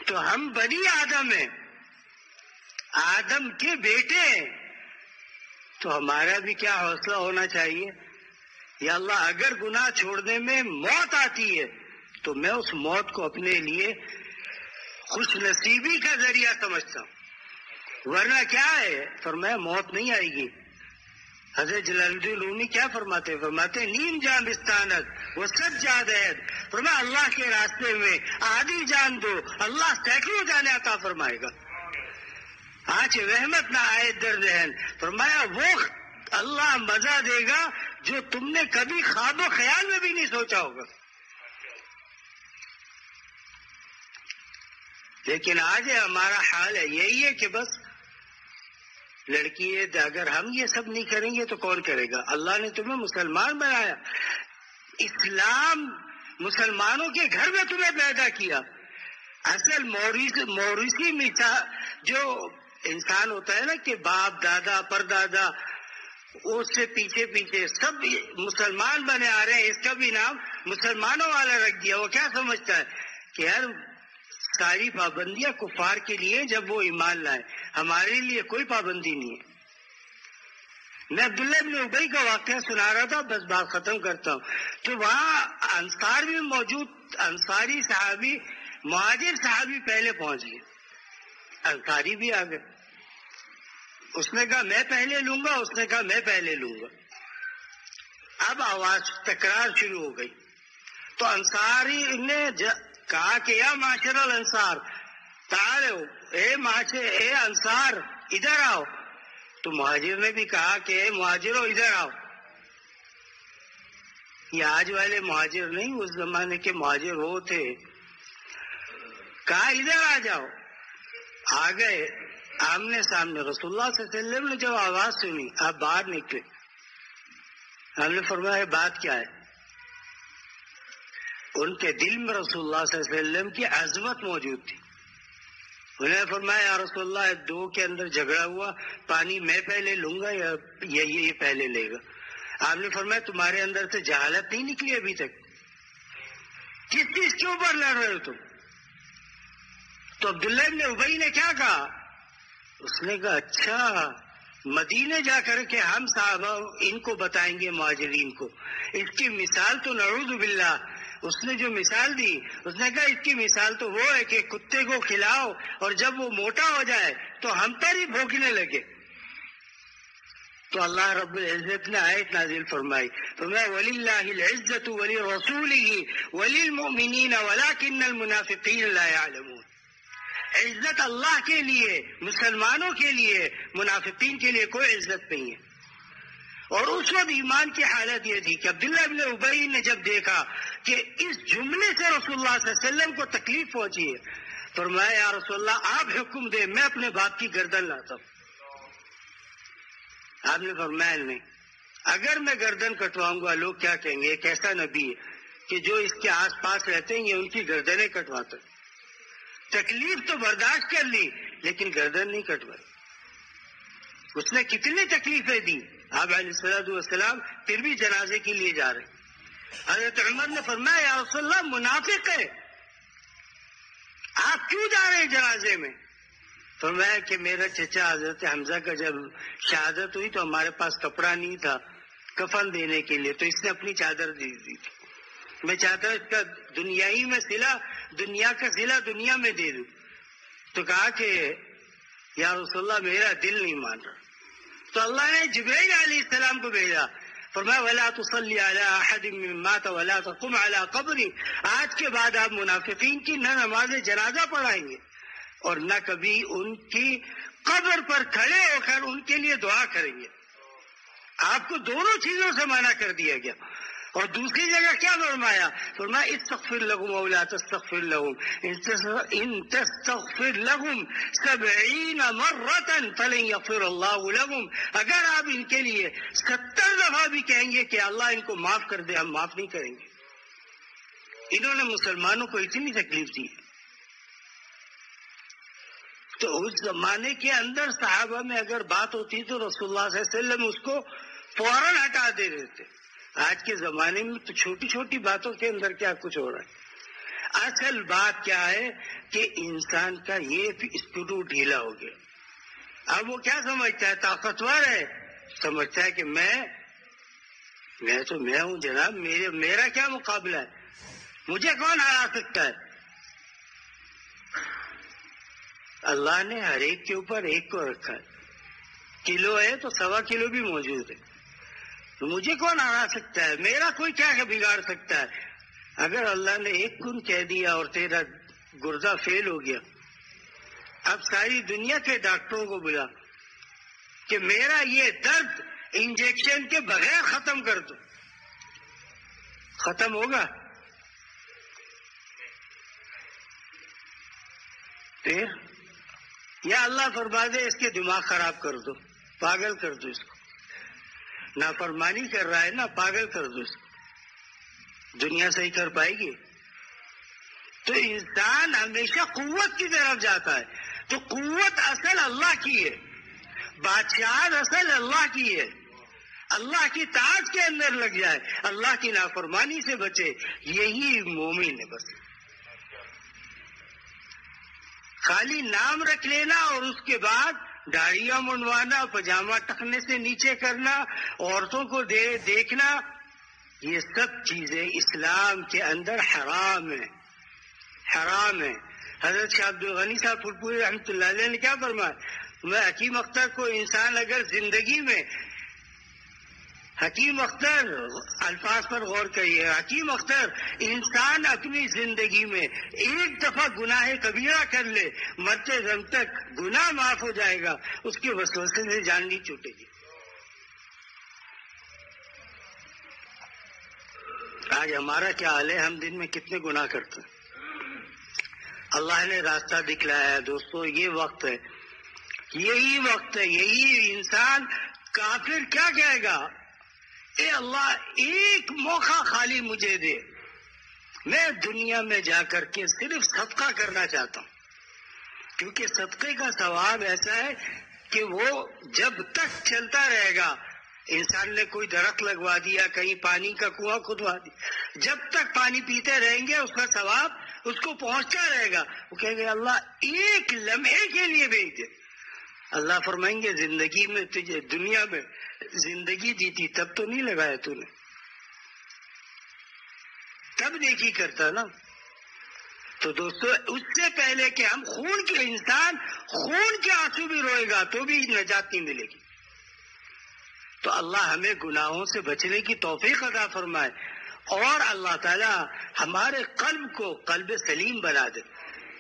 تو ہم بنی آدم ہیں، آدم کے بیٹے ہیں، تو ہمارا بھی کیا حوصلہ ہونا چاہیے. یا اللہ اگر گناہ چھوڑنے میں موت آتی ہے تو میں اس موت کو اپنے لیے خوش نصیبی کا ذریعہ سمجھتا ہوں، ورنہ کیا ہے. فرمایا موت نہیں آئے گی. حضرت جلال الدین رومی کیا فرماتے نیم جان بستانت وہ سب جاد ہے. فرمایا اللہ کے راستے میں آدھی جان دو، اللہ سینکڑوں جانے عطا فرمائے گا. آج رحمت نہ آئے در ذہن، فرمایا وہ اللہ مزہ دے گا جو تم نے کبھی خواب و خیال میں بھی نہیں سوچا ہوگا. لیکن آج ہمارا حال ہے یہی ہے کہ بس لڑکی ہے، اگر ہم یہ سب نہیں کریں گے تو کون کرے گا؟ اللہ نے تمہیں مسلمان بنایا، اسلام مسلمانوں کے گھر میں تمہیں پیدا کیا. اصل موروثی مثال جو انسان ہوتا ہے نا کہ باپ دادا پردادا، اس سے پیچھے پیچھے سب مسلمان بنے آ رہے ہیں، اس کا بھی نام مسلمانوں والا رکھ دیا. وہ کیا سمجھتا ہے کہ یار ساری پابندیاں کفار کے لیے جب وہ ایمان لائے، ہمارے لیے کوئی پابندی نہیں ہے. میں عبداللہ بن ابی کا واقعہ سنا رہا تھا، بس بات ختم کرتا ہوں. تو وہاں انصار بھی موجود، انصاری صحابی، مہاجر صحابی پہلے پہنچ گئے، انصاری بھی آ گئے. اس نے کہا میں پہلے لوں گا، اس نے کہا میں پہلے لوں گا. اب آواز تکرار شروع ہو گئی. تو انصاری نے کہا کہ یا معاشر الانصار تعالوا، اے انصار ادھر آؤ. تو مہاجر نے بھی کہا کہ اے مہاجروں ادھر آؤ. یہ آج والے مہاجر نہیں، اس زمانے کے مہاجر وہ تھے. کہا ادھر آ جاؤ. آ گئے آمنے سامنے. رسول اللہ صلی اللہ علیہ وسلم نے جب آواز سنی آپ باہر نکلے. ہم نے فرمایا بات کیا ہے؟ ان کے دل میں رسول اللہ صلی اللہ علیہ وسلم کی عظمت موجود تھی. انہوں نے فرمایا یا رسول اللہ دو کے اندر جھگڑا ہوا، پانی میں پہلے لوں گا یا یہ پہلے لے گا؟ آپ نے فرمایا تمہارے اندر سے جہالت نہیں نکلی ابھی تک، کس چیز کے اوپر لڑ رہے ہو تم؟ تو عبداللہ ابن ابی نے کیا کہا؟ اس نے کہا اچھا مدینے جا کر کے ہم صحابہ ان کو بتائیں گے مہاجرین کو. اس کی مثال تو نعوذ باللہ، اس نے جو مثال دی، اس نے کہا اس کی مثال تو وہ ہے کہ کتے کو کھلاؤ اور جب وہ موٹا ہو جائے تو ہم پر ہی بھونکنے لگے. تو اللہ رب العزت نے آیت نازل فرمائی، وَلِلَّهِ الْعِزَّةُ وَلِرَسُولِهِ وَلِلْمُؤْمِنِينَ وَلَكِنَّ الْمُنَافِقِينَ لَا يَعْلَمُونَ. عزت اللہ کے لیے، مسلمانوں کے لیے، منافقین کے لیے کوئی عزت نہیں ہے. اور اس وقت ایمان کی حالت یہ تھی کہ عبداللہ ابن ابی نے جب دیکھا کہ اس جملے سے رسول اللہ صلی اللہ علیہ وسلم کو تکلیف پہنچی ہے، فرمایا یا رسول اللہ آپ حکم دے میں اپنے باپ کی گردن لاتا ہوں. آپ نے فرمایا نہیں، اگر میں گردن کٹواؤں گا لوگ کیا کہیں گے؟ ایک ایسا نبی ہے کہ جو اس کے آس پاس رہتے ہیں ان کی گردنیں کٹواتا. تکلیف تو برداشت کر لی لیکن گردن نہیں کٹوائی. اس نے کتنی تکلیفیں دی. آپ علیہ السلام پھر بھی جنازے کے لیے جا رہے. حضرت عمر نے فرمایا یا رسول اللہ منافق ہے، آپ کیوں جا رہے ہیں جنازے میں؟ فرمایا کہ میرا چچا حضرت حمزہ کا جب شہادت ہوئی تو ہمارے پاس کپڑا نہیں تھا کفن دینے کے لیے، تو اس نے اپنی چادر دے دی تھی. میں چاہتا ہوں اس کا دنیائی میں صلہ، دنیا کا صلہ دنیا میں دے دوں. تو کہا کہ یا رسول اللہ میرا دل نہیں مان رہا. تو اللہ نے جبرائیل علیہ السلام کو بھیجا، فرمایا وَلَا تُصَلِّ عَلَىٰ أَحَدٍ مِّن مَّاتَ وَلَا تَقُمْ عَلَىٰ قَبْرِهِ. آج کے بعد آپ منافقین کی نہ نماز جنازہ پڑھائیں گے اور نہ کبھی ان کی قبر پر کھڑے ہو کر ان کے لیے دعا کریں گے. آپ کو دونوں چیزوں سے منع کر دیا گیا. اور دوسری جگہ کیا فرمایا؟ فرمایا استغفر لهم او لا تستغفر لهم ان تستغفر لهم 70 مرة فلن يغفر الله لهم. اگر آپ ان کے لیے 70 دفعہ بھی کہیں گے کہ اللہ ان کو معاف کر دے، ہم معاف نہیں کریں گے. انہوں نے مسلمانوں کو اتنی تکلیف دی. تو اس زمانے کے اندر صحابہ میں اگر بات ہوتی تو رسول اللہ صلی اللہ علیہ وسلم اس کو فوراً ہٹا دے رہے تھے. آج کے زمانے میں تو چھوٹی چھوٹی باتوں کے اندر کیا کچھ ہو رہا ہے. اصل بات کیا ہے کہ انسان کا یہ اسکرو ڈھیلا ہو گیا. اب وہ کیا سمجھتا ہے؟ طاقتور ہے، سمجھتا ہے کہ میں تو میں ہوں جناب، میرا کیا مقابلہ ہے، مجھے کون ہرا سکتا ہے. اللہ نے ہر ایک کے اوپر ایک کو رکھا ہے. کلو ہے تو 1.25 کلو بھی موجود ہے. تو مجھے کون ہرا سکتا ہے؟ میرا کوئی کیا بگاڑ سکتا ہے؟ اگر اللہ نے ایک کن کہہ دیا اور تیرا گردہ فیل ہو گیا، اب ساری دنیا کے ڈاکٹروں کو بلا کہ میرا یہ درد انجیکشن کے بغیر ختم کر دو، ختم ہوگا؟ پھر یا اللہ فرما دے اس کے دماغ خراب کر دو، پاگل کر دو اس کو، نافرمانی کر رہا ہے نا، پاگل کر دو اس کو، دنیا صحیح کر پائے گی؟ تو انسان ہمیشہ قوت کی طرف جاتا ہے، تو قوت اصل اللہ کی ہے، بادشاہت اصل اللہ کی ہے، اللہ کی طاعت کے اندر لگ جائے، اللہ کی نافرمانی سے بچے، یہی مومن ہے۔ بس خالی نام رکھ لینا اور اس کے بعد داڑیاں منڈوانا، پاجامہ ٹکنے سے نیچے کرنا، عورتوں کو دیکھنا، یہ سب چیزیں اسلام کے اندر حرام ہیں، حرام ہے۔ حضرت شاہ عبد الغنی صاحب پھولپوری رحمۃ اللہ علیہ نے کیا فرمایا؟ میں حکیم اختر کو انسان اگر زندگی میں، حکیم اختر الفاظ پر غور کریے، حکیم اختر انسان اپنی زندگی میں ایک دفعہ گناہ کبیرہ کر لے، مرتے دم تک گناہ معاف ہو جائے گا، اس کے وسوسے سے جان نہیں چھوٹے گی۔ آج ہمارا کیا حال ہے؟ ہم دن میں کتنے گناہ کرتے ہیں؟ اللہ نے راستہ دکھلایا ہے دوستو، یہ وقت ہے، یہی وقت ہے، یہی انسان کافر کیا کہے گا؟ اے اللہ ایک موقع خالی مجھے دے، میں دنیا میں جا کر کے صرف صدقہ کرنا چاہتا ہوں، کیونکہ صدقے کا ثواب ایسا ہے کہ وہ جب تک چلتا رہے گا، انسان نے کوئی درخت لگوا دیا، کہیں پانی کا کنواں کھدوا دیا، جب تک پانی پیتے رہیں گے اس کا ثواب اس کو پہنچتا رہے گا۔ وہ کہیں گے اللہ ایک لمحے کے لیے بھیج دے۔ اللہ فرمائیں گے زندگی میں تجھے دنیا میں زندگی دی تھی تب تو نہیں لگایا تو نے، تب نیکی کرتا نا۔ تو دوستو اس سے پہلے کہ ہم خون کے انسان خون کے آنسو بھی روئے گا تو بھی نجات نہیں ملے گی۔ تو اللہ ہمیں گناہوں سے بچنے کی توفیق عطا فرمائے، اور اللہ تعالی ہمارے قلب کو قلب سلیم بنا دے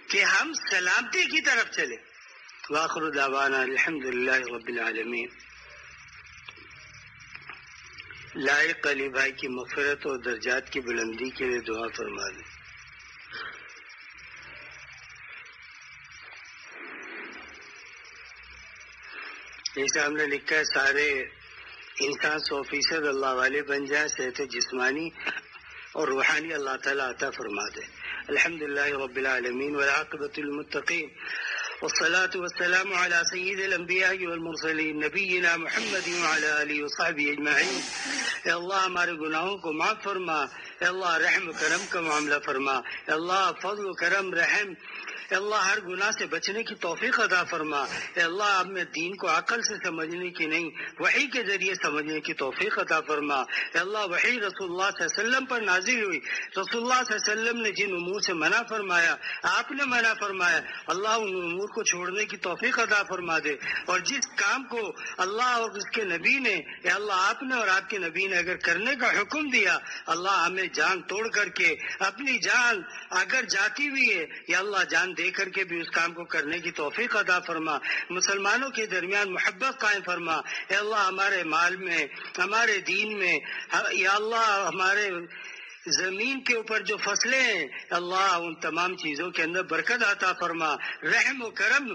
کہ ہم سلامتی کی طرف چلے۔ وآخر دعوانا الحمدللہ رب العالمین۔ لائق علی بھائی کی مغفرت اور درجات کی بلندی کے لیے دعا فرما دیں۔ جیسے ہم نے لکھا ہے سارے انسان 100% اللہ والے بن جائیں، صحت جسمانی اور روحانی اللہ تعالیٰ عطا فرما دے۔ الحمدللہ رب العالمین والعاقبۃ للمتقین والصلاة والسلام على سید الانبیاء والمرسلین نبینا محمد وعلى آلہ وصحبہ اجمعین۔ اے اللہ ہمارے گناہوں کو معاف فرما، اے اللہ رحم و کرم کا معاملہ فرما، اے اللہ فضل و کرم رحم، اے اللہ ہر گناہ سے بچنے کی توفیق عطا فرما، اے اللہ ہمیں دین کو عقل سے سمجھنے کی نہیں وحی کے ذریعے سمجھنے کی توفیق عطا فرما۔ اے اللہ وحی رسول اللہ صلی اللہ علیہ وسلم پر نازل ہوئی، رسول اللہ صلی اللہ علیہ وسلم نے جن امور سے منع فرمایا آپ نے منع فرمایا، اللہ ان امور کو چھوڑنے کی توفیق عطا فرما دے، اور جس کام کو اللہ اور اس کے نبی نے، یا اللہ آپ نے اور آپ کے نبی نے اگر کرنے کا حکم دیا، اللہ ہمیں جان توڑ کر کے اپنی جان اگر جاتی بھی ہے یا اللہ جان دے کر کے بھی اس کام کو کرنے کی توفیق عطا فرما۔ مسلمانوں کے درمیان محبت قائم فرما، اے اللہ ہمارے مال میں، ہمارے دین میں، یا اللہ ہمارے زمین کے اوپر جو فصلیں ہیں اللہ ان تمام چیزوں کے اندر برکت عطا فرما، رحم و کرم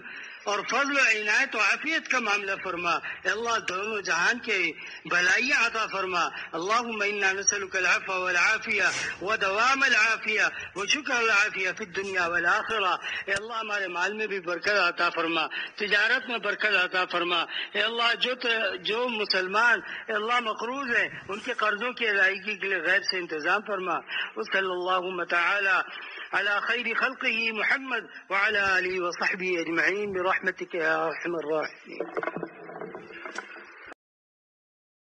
اور فضل و عنایت و عافیت کا معاملہ فرما، اے اللہ دونوں جہان کے بھلائیاں عطا فرما۔ اللہم انا نسألک العفو والعافیہ ودوام العافیہ وشکر العافیہ فی الدنیا والآخرہ۔ اے اللہ ہمارے مال میں بھی برکت عطا فرما، تجارت میں برکت عطا فرما، اے اللہ جو مسلمان اے اللہ مقروض ہیں ان کے قرضوں کی ادائیگی کے لیے غیب سے انتظام فرما۔ وصلی اللہ تعالی على خير خلقه محمد وعلى آله وصحبه أجمعين برحمتك يا أرحم الراحمين۔